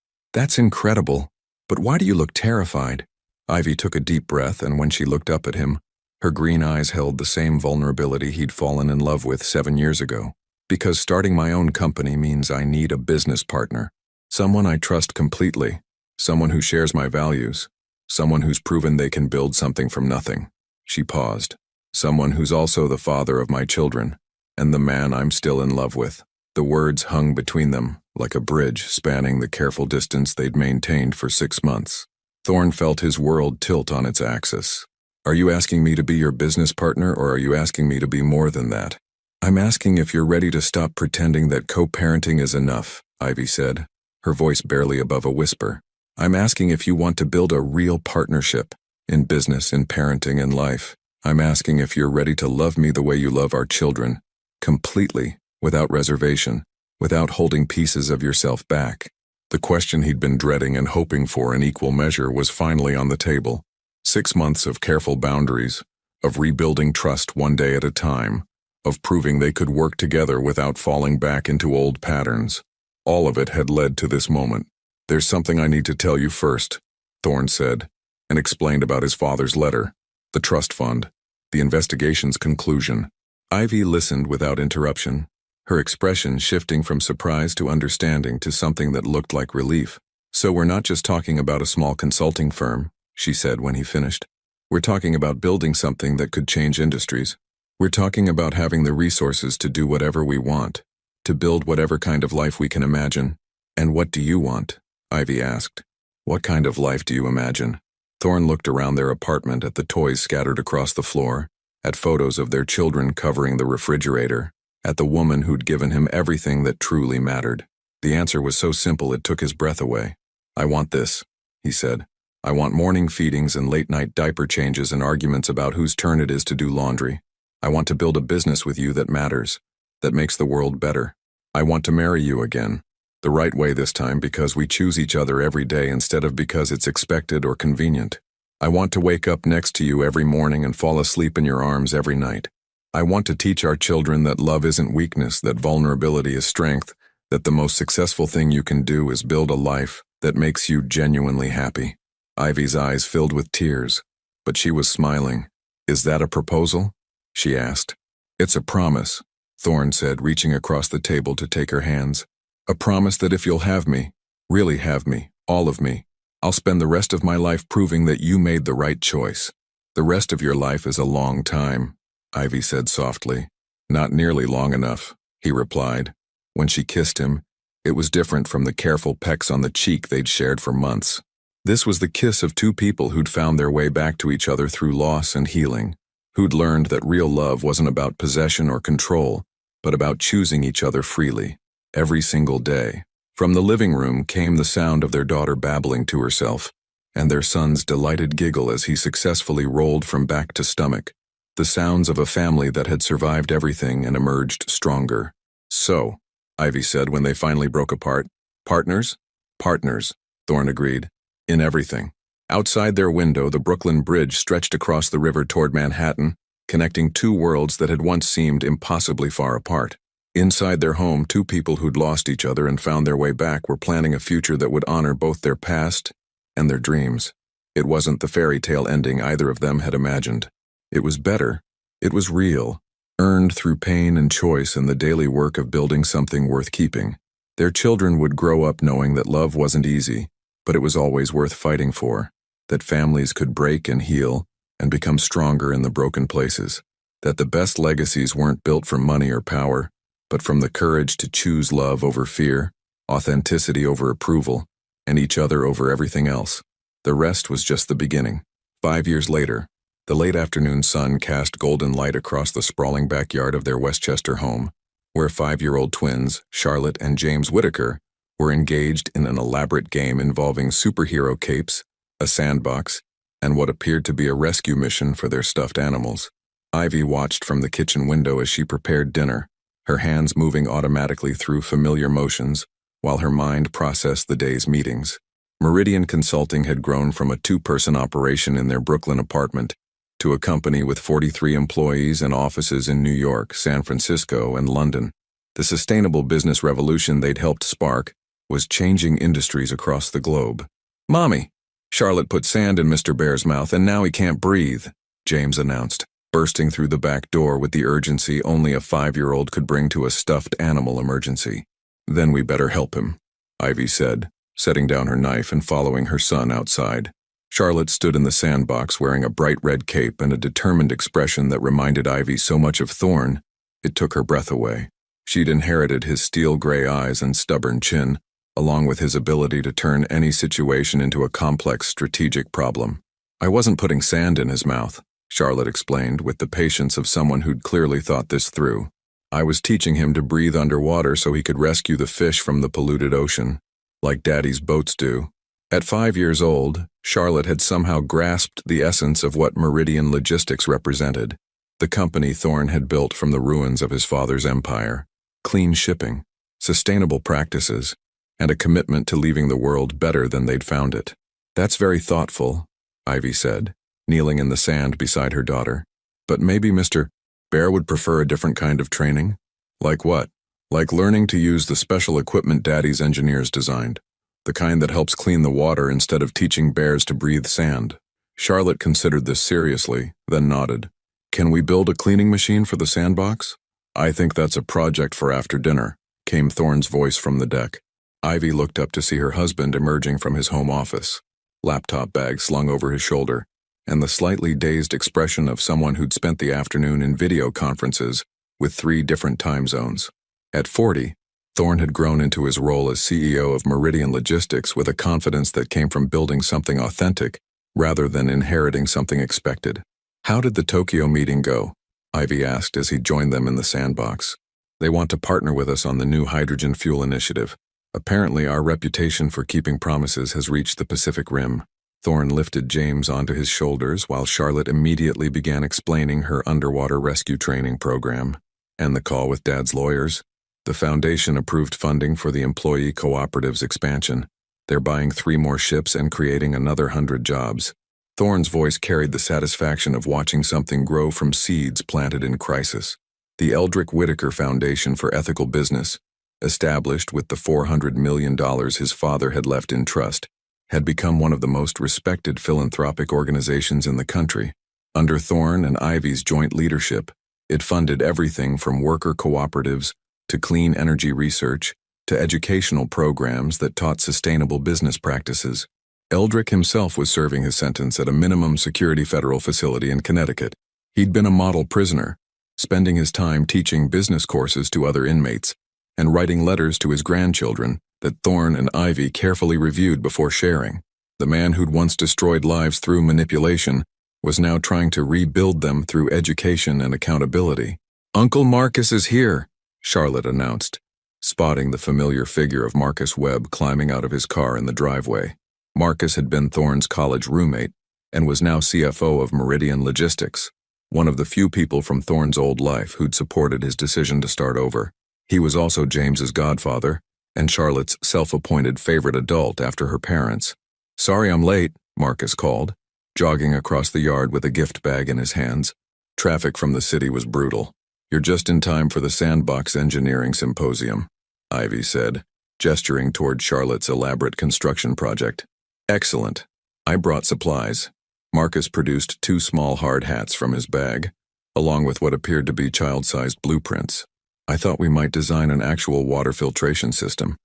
incredible. But why do you look terrified? Ivy took a deep breath, and when she looked up at him, her green eyes held the same vulnerability he'd fallen in love with 7 years ago. Because starting my own company means I need a business partner. Someone I trust completely. Someone who shares my values. Someone who's proven they can build something from nothing. She paused. Someone who's also the father of my children, and the man I'm still in love with. The words hung between them, like a bridge spanning the careful distance they'd maintained for 6 months. Thorne felt his world tilt on its axis. Are you asking me to be your business partner, or are you asking me to be more than that? I'm asking if you're ready to stop pretending that co-parenting is enough, Ivy said, her voice barely above a whisper. I'm asking if you want to build a real partnership, in business, in parenting, in life. I'm asking if you're ready to love me the way you love our children, completely, without reservation, without holding pieces of yourself back. The question he'd been dreading and hoping for in equal measure was finally on the table. 6 months of careful boundaries, of rebuilding trust one day at a time, of proving they could work together without falling back into old patterns. All of it had led to this moment. There's something I need to tell you first, Thorne said, and explained about his father's letter. The trust fund. The investigation's conclusion. Ivy listened without interruption, her expression shifting from surprise to understanding to something that looked like relief. So we're not just talking about a small consulting firm, she said when he finished. We're talking about building something that could change industries. We're talking about having the resources to do whatever we want, to build whatever kind of life we can imagine. And what do you want? Ivy asked. What kind of life do you imagine? Thorne looked around their apartment at the toys scattered across the floor, at photos of their children covering the refrigerator, at the woman who'd given him everything that truly mattered. The answer was so simple it took his breath away. I want this, he said. I want morning feedings and late-night diaper changes and arguments about whose turn it is to do laundry. I want to build a business with you that matters, that makes the world better. I want to marry you again. The right way this time because we choose each other every day instead of because it's expected or convenient. I want to wake up next to you every morning and fall asleep in your arms every night. I want to teach our children that love isn't weakness, that vulnerability is strength, that the most successful thing you can do is build a life that makes you genuinely happy. Ivy's eyes filled with tears, but she was smiling. Is that a proposal? She asked. It's a promise, Thorne said, reaching across the table to take her hands. A promise that if you'll have me, really have me, all of me, I'll spend the rest of my life proving that you made the right choice. The rest of your life is a long time, Ivy said softly. Not nearly long enough, he replied. When she kissed him, it was different from the careful pecks on the cheek they'd shared for months. This was the kiss of two people who'd found their way back to each other through loss and healing, who'd learned that real love wasn't about possession or control, but about choosing each other freely. Every single day. From the living room came the sound of their daughter babbling to herself, and their son's delighted giggle as he successfully rolled from back to stomach. The sounds of a family that had survived everything and emerged stronger. So, Ivy said when they finally broke apart. Partners? Partners, Thorne agreed. In everything. Outside their window, the Brooklyn Bridge stretched across the river toward Manhattan, connecting two worlds that had once seemed impossibly far apart. Inside their home, two people who'd lost each other and found their way back were planning a future that would honor both their past and their dreams. It wasn't the fairy tale ending either of them had imagined. It was better. It was real, earned through pain and choice and the daily work of building something worth keeping. Their children would grow up knowing that love wasn't easy, but it was always worth fighting for, that families could break and heal and become stronger in the broken places, that the best legacies weren't built from money or power, but from the courage to choose love over fear, authenticity over approval, and each other over everything else. The rest was just the beginning. 5 years later, the late afternoon sun cast golden light across the sprawling backyard of their Westchester home, where 5-year-old twins, Charlotte and James Whitaker, were engaged in an elaborate game involving superhero capes, a sandbox, and what appeared to be a rescue mission for their stuffed animals. Ivy watched from the kitchen window as she prepared dinner, her hands moving automatically through familiar motions, while her mind processed the day's meetings. Meridian Consulting had grown from a 2-person operation in their Brooklyn apartment to a company with 43 employees and offices in New York, San Francisco, and London. The sustainable business revolution they'd helped spark was changing industries across the globe. "Mommy!" Charlotte put sand in Mr. Bear's mouth, and now he can't breathe, James announced, bursting through the back door with the urgency only a 5-year-old could bring to a stuffed animal emergency. "Then we better help him," Ivy said, setting down her knife and following her son outside. Charlotte stood in the sandbox wearing a bright red cape and a determined expression that reminded Ivy so much of Thorne, it took her breath away. She'd inherited his steel-gray eyes and stubborn chin, along with his ability to turn any situation into a complex strategic problem. "I wasn't putting sand in his mouth," Charlotte explained with the patience of someone who'd clearly thought this through. "I was teaching him to breathe underwater so he could rescue the fish from the polluted ocean, like Daddy's boats do." At 5 years old, Charlotte had somehow grasped the essence of what Meridian Logistics represented, the company Thorne had built from the ruins of his father's empire. Clean shipping, sustainable practices, and a commitment to leaving the world better than they'd found it. "That's very thoughtful," Ivy said, kneeling in the sand beside her daughter. "But maybe Mr. Bear would prefer a different kind of training?" "Like what?" "Like learning to use the special equipment Daddy's engineers designed. The kind that helps clean the water instead of teaching bears to breathe sand." Charlotte considered this seriously, then nodded. Can we build a cleaning machine for the sandbox? I think that's a project for after dinner, came Thorne's voice from the deck. Ivy looked up to see her husband emerging from his home office, laptop bag slung over his shoulder, and the slightly dazed expression of someone who'd spent the afternoon in video conferences with 3 different time zones. At 40, Thorne had grown into his role as CEO of Meridian Logistics with a confidence that came from building something authentic rather than inheriting something expected. How did the Tokyo meeting go? Ivy asked as he joined them in the sandbox. They want to partner with us on the new hydrogen fuel initiative. Apparently, our reputation for keeping promises has reached the Pacific Rim. Thorne lifted James onto his shoulders while Charlotte immediately began explaining her underwater rescue training program. And the call with Dad's lawyers. The foundation approved funding for the employee cooperative's expansion. They're buying 3 more ships and creating another 100 jobs. Thorne's voice carried the satisfaction of watching something grow from seeds planted in crisis. The Eldrick Whitaker Foundation for Ethical Business, established with the $400 million his father had left in trust, had become one of the most respected philanthropic organizations in the country. Under Thorne and Ivy's joint leadership, it funded everything from worker cooperatives to clean energy research to educational programs that taught sustainable business practices. Eldrick himself was serving his sentence at a minimum security federal facility in Connecticut. He'd been a model prisoner, spending his time teaching business courses to other inmates and writing letters to his grandchildren that Thorne and Ivy carefully reviewed before sharing. The man who'd once destroyed lives through manipulation was now trying to rebuild them through education and accountability. "Uncle Marcus is here," Charlotte announced, spotting the familiar figure of Marcus Webb climbing out of his car in the driveway. Marcus had been Thorne's college roommate and was now CFO of Meridian Logistics, one of the few people from Thorne's old life who'd supported his decision to start over. He was also James's godfather and Charlotte's self-appointed favorite adult after her parents. "Sorry I'm late," Marcus called, jogging across the yard with a gift bag in his hands. Traffic from the city was brutal. "You're just in time for the Sandbox Engineering Symposium," Ivy said, gesturing toward Charlotte's elaborate construction project. "Excellent. I brought supplies." Marcus produced 2 small hard hats from his bag, along with what appeared to be child-sized blueprints. "I thought we might design an actual water filtration system,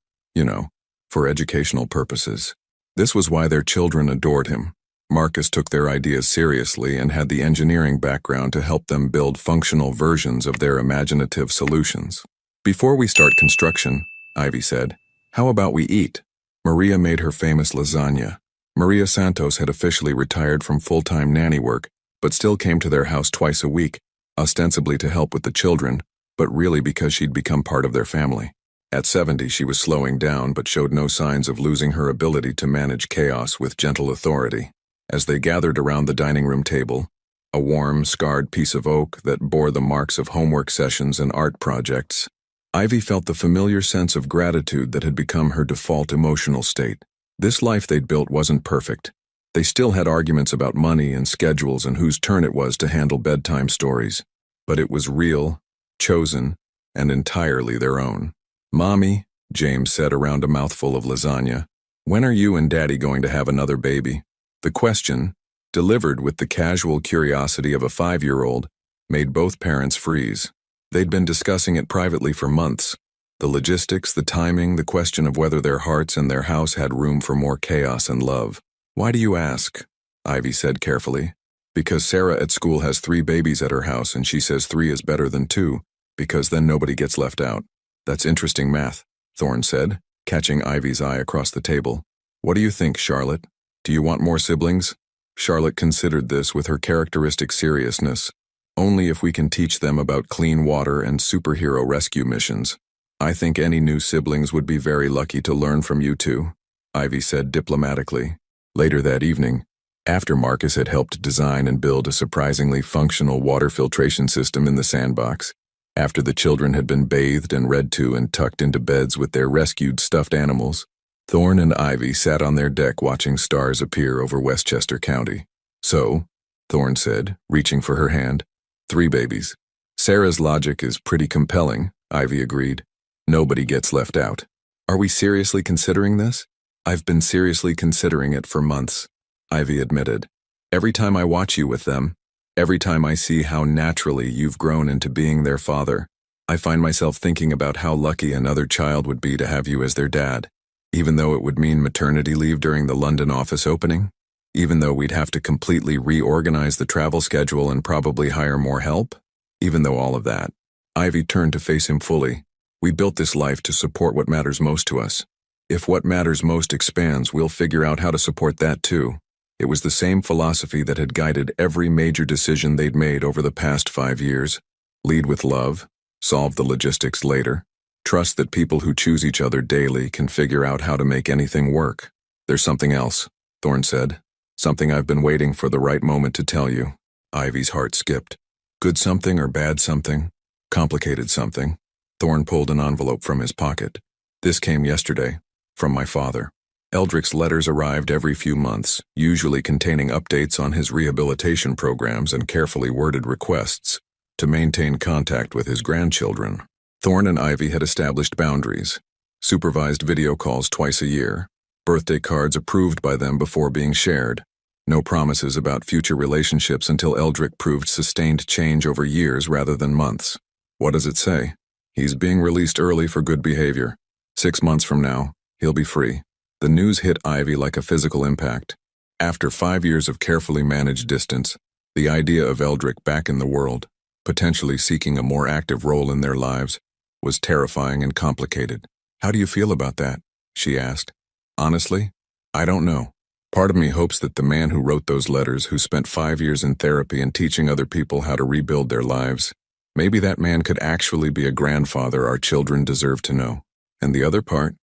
for educational purposes." This was why their children adored him. Marcus took their ideas seriously and had the engineering background to help them build functional versions of their imaginative solutions. "Before we start construction," Ivy said, "how about we eat?" Maria made her famous lasagna. Maria Santos had officially retired from full-time nanny work, but still came to their house twice a week, ostensibly to help with the children, but really because she'd become part of their family. At 70, she was slowing down but showed no signs of losing her ability to manage chaos with gentle authority. As they gathered around the dining room table, a warm, scarred piece of oak that bore the marks of homework sessions and art projects, Ivy felt the familiar sense of gratitude that had become her default emotional state. This life they'd built wasn't perfect. They still had arguments about money and schedules and whose turn it was to handle bedtime stories. But it was real, chosen, and entirely their own. "Mommy," James said around a mouthful of lasagna, "when are you and Daddy going to have another baby?" The question, delivered with the casual curiosity of a 5-year-old, made both parents freeze. They'd been discussing it privately for months. The logistics, the timing, the question of whether their hearts and their house had room for more chaos and love. "Why do you ask?" Ivy said carefully. "Because Sarah at school has 3 babies at her house and she says 3 is better than 2, because then nobody gets left out." "That's interesting math," Thorne said, catching Ivy's eye across the table. "What do you think, Charlotte? Do you want more siblings?" Charlotte considered this with her characteristic seriousness. "Only if we can teach them about clean water and superhero rescue missions. I think any new siblings would be very lucky to learn from you 2, Ivy said diplomatically. Later that evening, after Marcus had helped design and build a surprisingly functional water filtration system in the sandbox, after the children had been bathed and read to and tucked into beds with their rescued stuffed animals, Thorne and Ivy sat on their deck watching stars appear over Westchester County. "So," Thorne said, reaching for her hand, "3 babies. Sarah's logic is pretty compelling," Ivy agreed. "Nobody gets left out." "Are we seriously considering this?" "I've been seriously considering it for months," Ivy admitted. Every time I watch you with them, every time I see how naturally you've grown into being their father, I find myself thinking about how lucky another child would be to have you as their dad, even though it would mean maternity leave during the London office opening, even though we'd have to completely reorganize the travel schedule and probably hire more help, even though all of that. Ivy turned to face him fully. We built this life to support what matters most to us. If what matters most expands, we'll figure out how to support that too. It was the same philosophy that had guided every major decision they'd made over the past 5 years. Lead with love, solve the logistics later. Trust that people who choose each other daily can figure out how to make anything work. There's something else, Thorne said. Something I've been waiting for the right moment to tell you. Ivy's heart skipped. Good something or bad something? Complicated something? Thorne pulled an envelope from his pocket. This came yesterday, from my father. Eldrick's letters arrived every few months, usually containing updates on his rehabilitation programs and carefully worded requests to maintain contact with his grandchildren. Thorne and Ivy had established boundaries, supervised video calls twice a year, birthday cards approved by them before being shared, no promises about future relationships until Eldrick proved sustained change over years rather than months. What does it say? He's being released early for good behavior. 6 months from now, he'll be free. The news hit Ivy like a physical impact. After 5 years of carefully managed distance, the idea of Eldrick back in the world, potentially seeking a more active role in their lives, was terrifying and complicated. How do you feel about that? She asked. Honestly, I don't know. Part of me hopes that the man who wrote those letters, who spent 5 years in therapy and teaching other people how to rebuild their lives, maybe that man could actually be a grandfather our children deserve to know. And the other part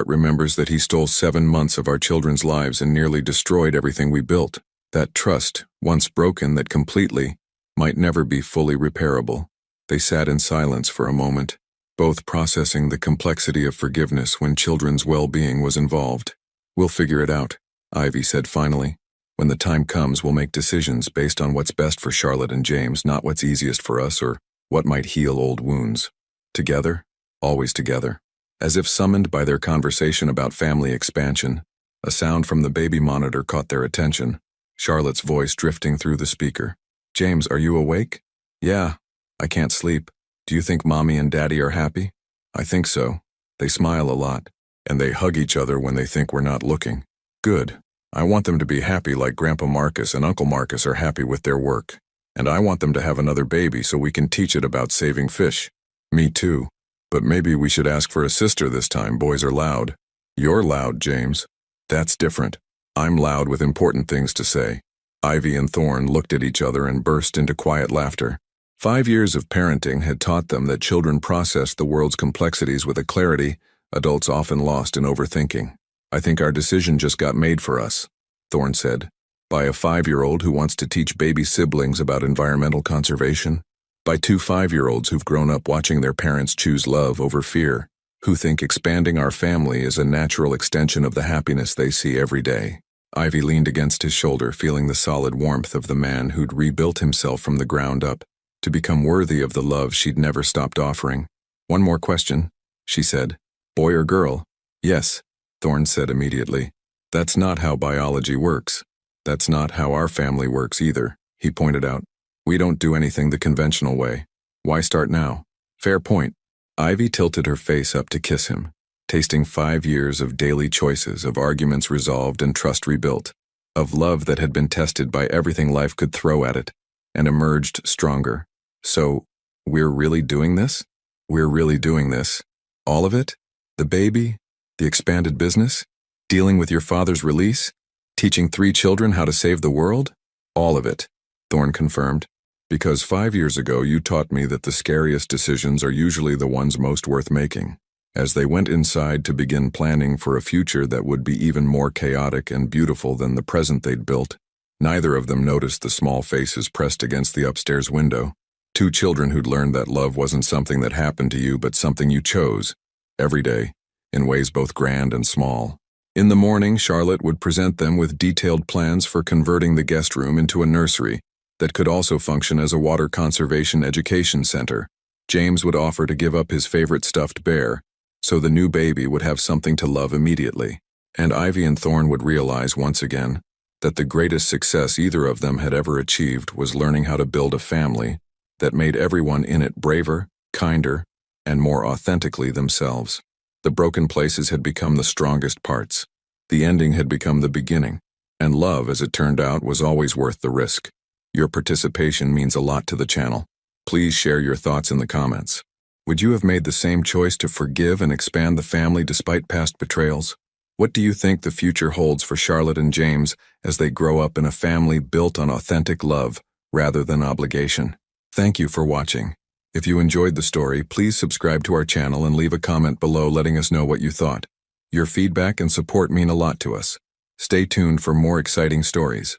remembers that he stole 7 months of our children's lives and nearly destroyed everything we built. That trust, once broken that completely, might never be fully repairable. They sat in silence for a moment, both processing the complexity of forgiveness when children's well-being was involved. We'll figure it out, Ivy said finally. When the time comes, we'll make decisions based on what's best for Charlotte and James, not what's easiest for us or what might heal old wounds. Together, always together. As if summoned by their conversation about family expansion, a sound from the baby monitor caught their attention, Charlotte's voice drifting through the speaker. James, are you awake? Yeah, I can't sleep. Do you think Mommy and Daddy are happy? I think so. They smile a lot, and they hug each other when they think we're not looking. Good. I want them to be happy like Grandpa Marcus and Uncle Marcus are happy with their work. And I want them to have another baby so we can teach it about saving fish. Me too. But maybe we should ask for a sister this time. Boys are loud. You're loud, James. That's different. I'm loud with important things to say. Ivy and Thorne looked at each other and burst into quiet laughter. 5 years of parenting had taught them that children process the world's complexities with a clarity adults often lost in overthinking. I think our decision just got made for us, Thorne said. By a 5-year-old who wants to teach baby siblings about environmental conservation. By 2 5-year-olds who've grown up watching their parents choose love over fear, who think expanding our family is a natural extension of the happiness they see every day. Ivy leaned against his shoulder, feeling the solid warmth of the man who'd rebuilt himself from the ground up, to become worthy of the love she'd never stopped offering. One more question, she said. Boy or girl? Yes, Thorne said immediately. That's not how biology works. That's not how our family works either, he pointed out. We don't do anything the conventional way. Why start now? Fair point. Ivy tilted her face up to kiss him, tasting 5 years of daily choices, of arguments resolved and trust rebuilt, of love that had been tested by everything life could throw at it, and emerged stronger. So, we're really doing this? We're really doing this. All of it? The baby? The expanded business? Dealing with your father's release? Teaching 3 children how to save the world? All of it, Thorne confirmed. Because 5 years ago you taught me that the scariest decisions are usually the ones most worth making. As they went inside to begin planning for a future that would be even more chaotic and beautiful than the present they'd built, neither of them noticed the small faces pressed against the upstairs window. 2 children who'd learned that love wasn't something that happened to you but something you chose, every day, in ways both grand and small. In the morning, Charlotte would present them with detailed plans for converting the guest room into a nursery that could also function as a water conservation education center. James would offer to give up his favorite stuffed bear, so the new baby would have something to love immediately. And Ivy and Thorne would realize once again, that the greatest success either of them had ever achieved was learning how to build a family that made everyone in it braver, kinder, and more authentically themselves. The broken places had become the strongest parts. The ending had become the beginning, and love, as it turned out, was always worth the risk. Your participation means a lot to the channel. Please share your thoughts in the comments. Would you have made the same choice to forgive and expand the family despite past betrayals? What do you think the future holds for Charlotte and James as they grow up in a family built on authentic love rather than obligation? Thank you for watching. If you enjoyed the story, please subscribe to our channel and leave a comment below letting us know what you thought. Your feedback and support mean a lot to us. Stay tuned for more exciting stories.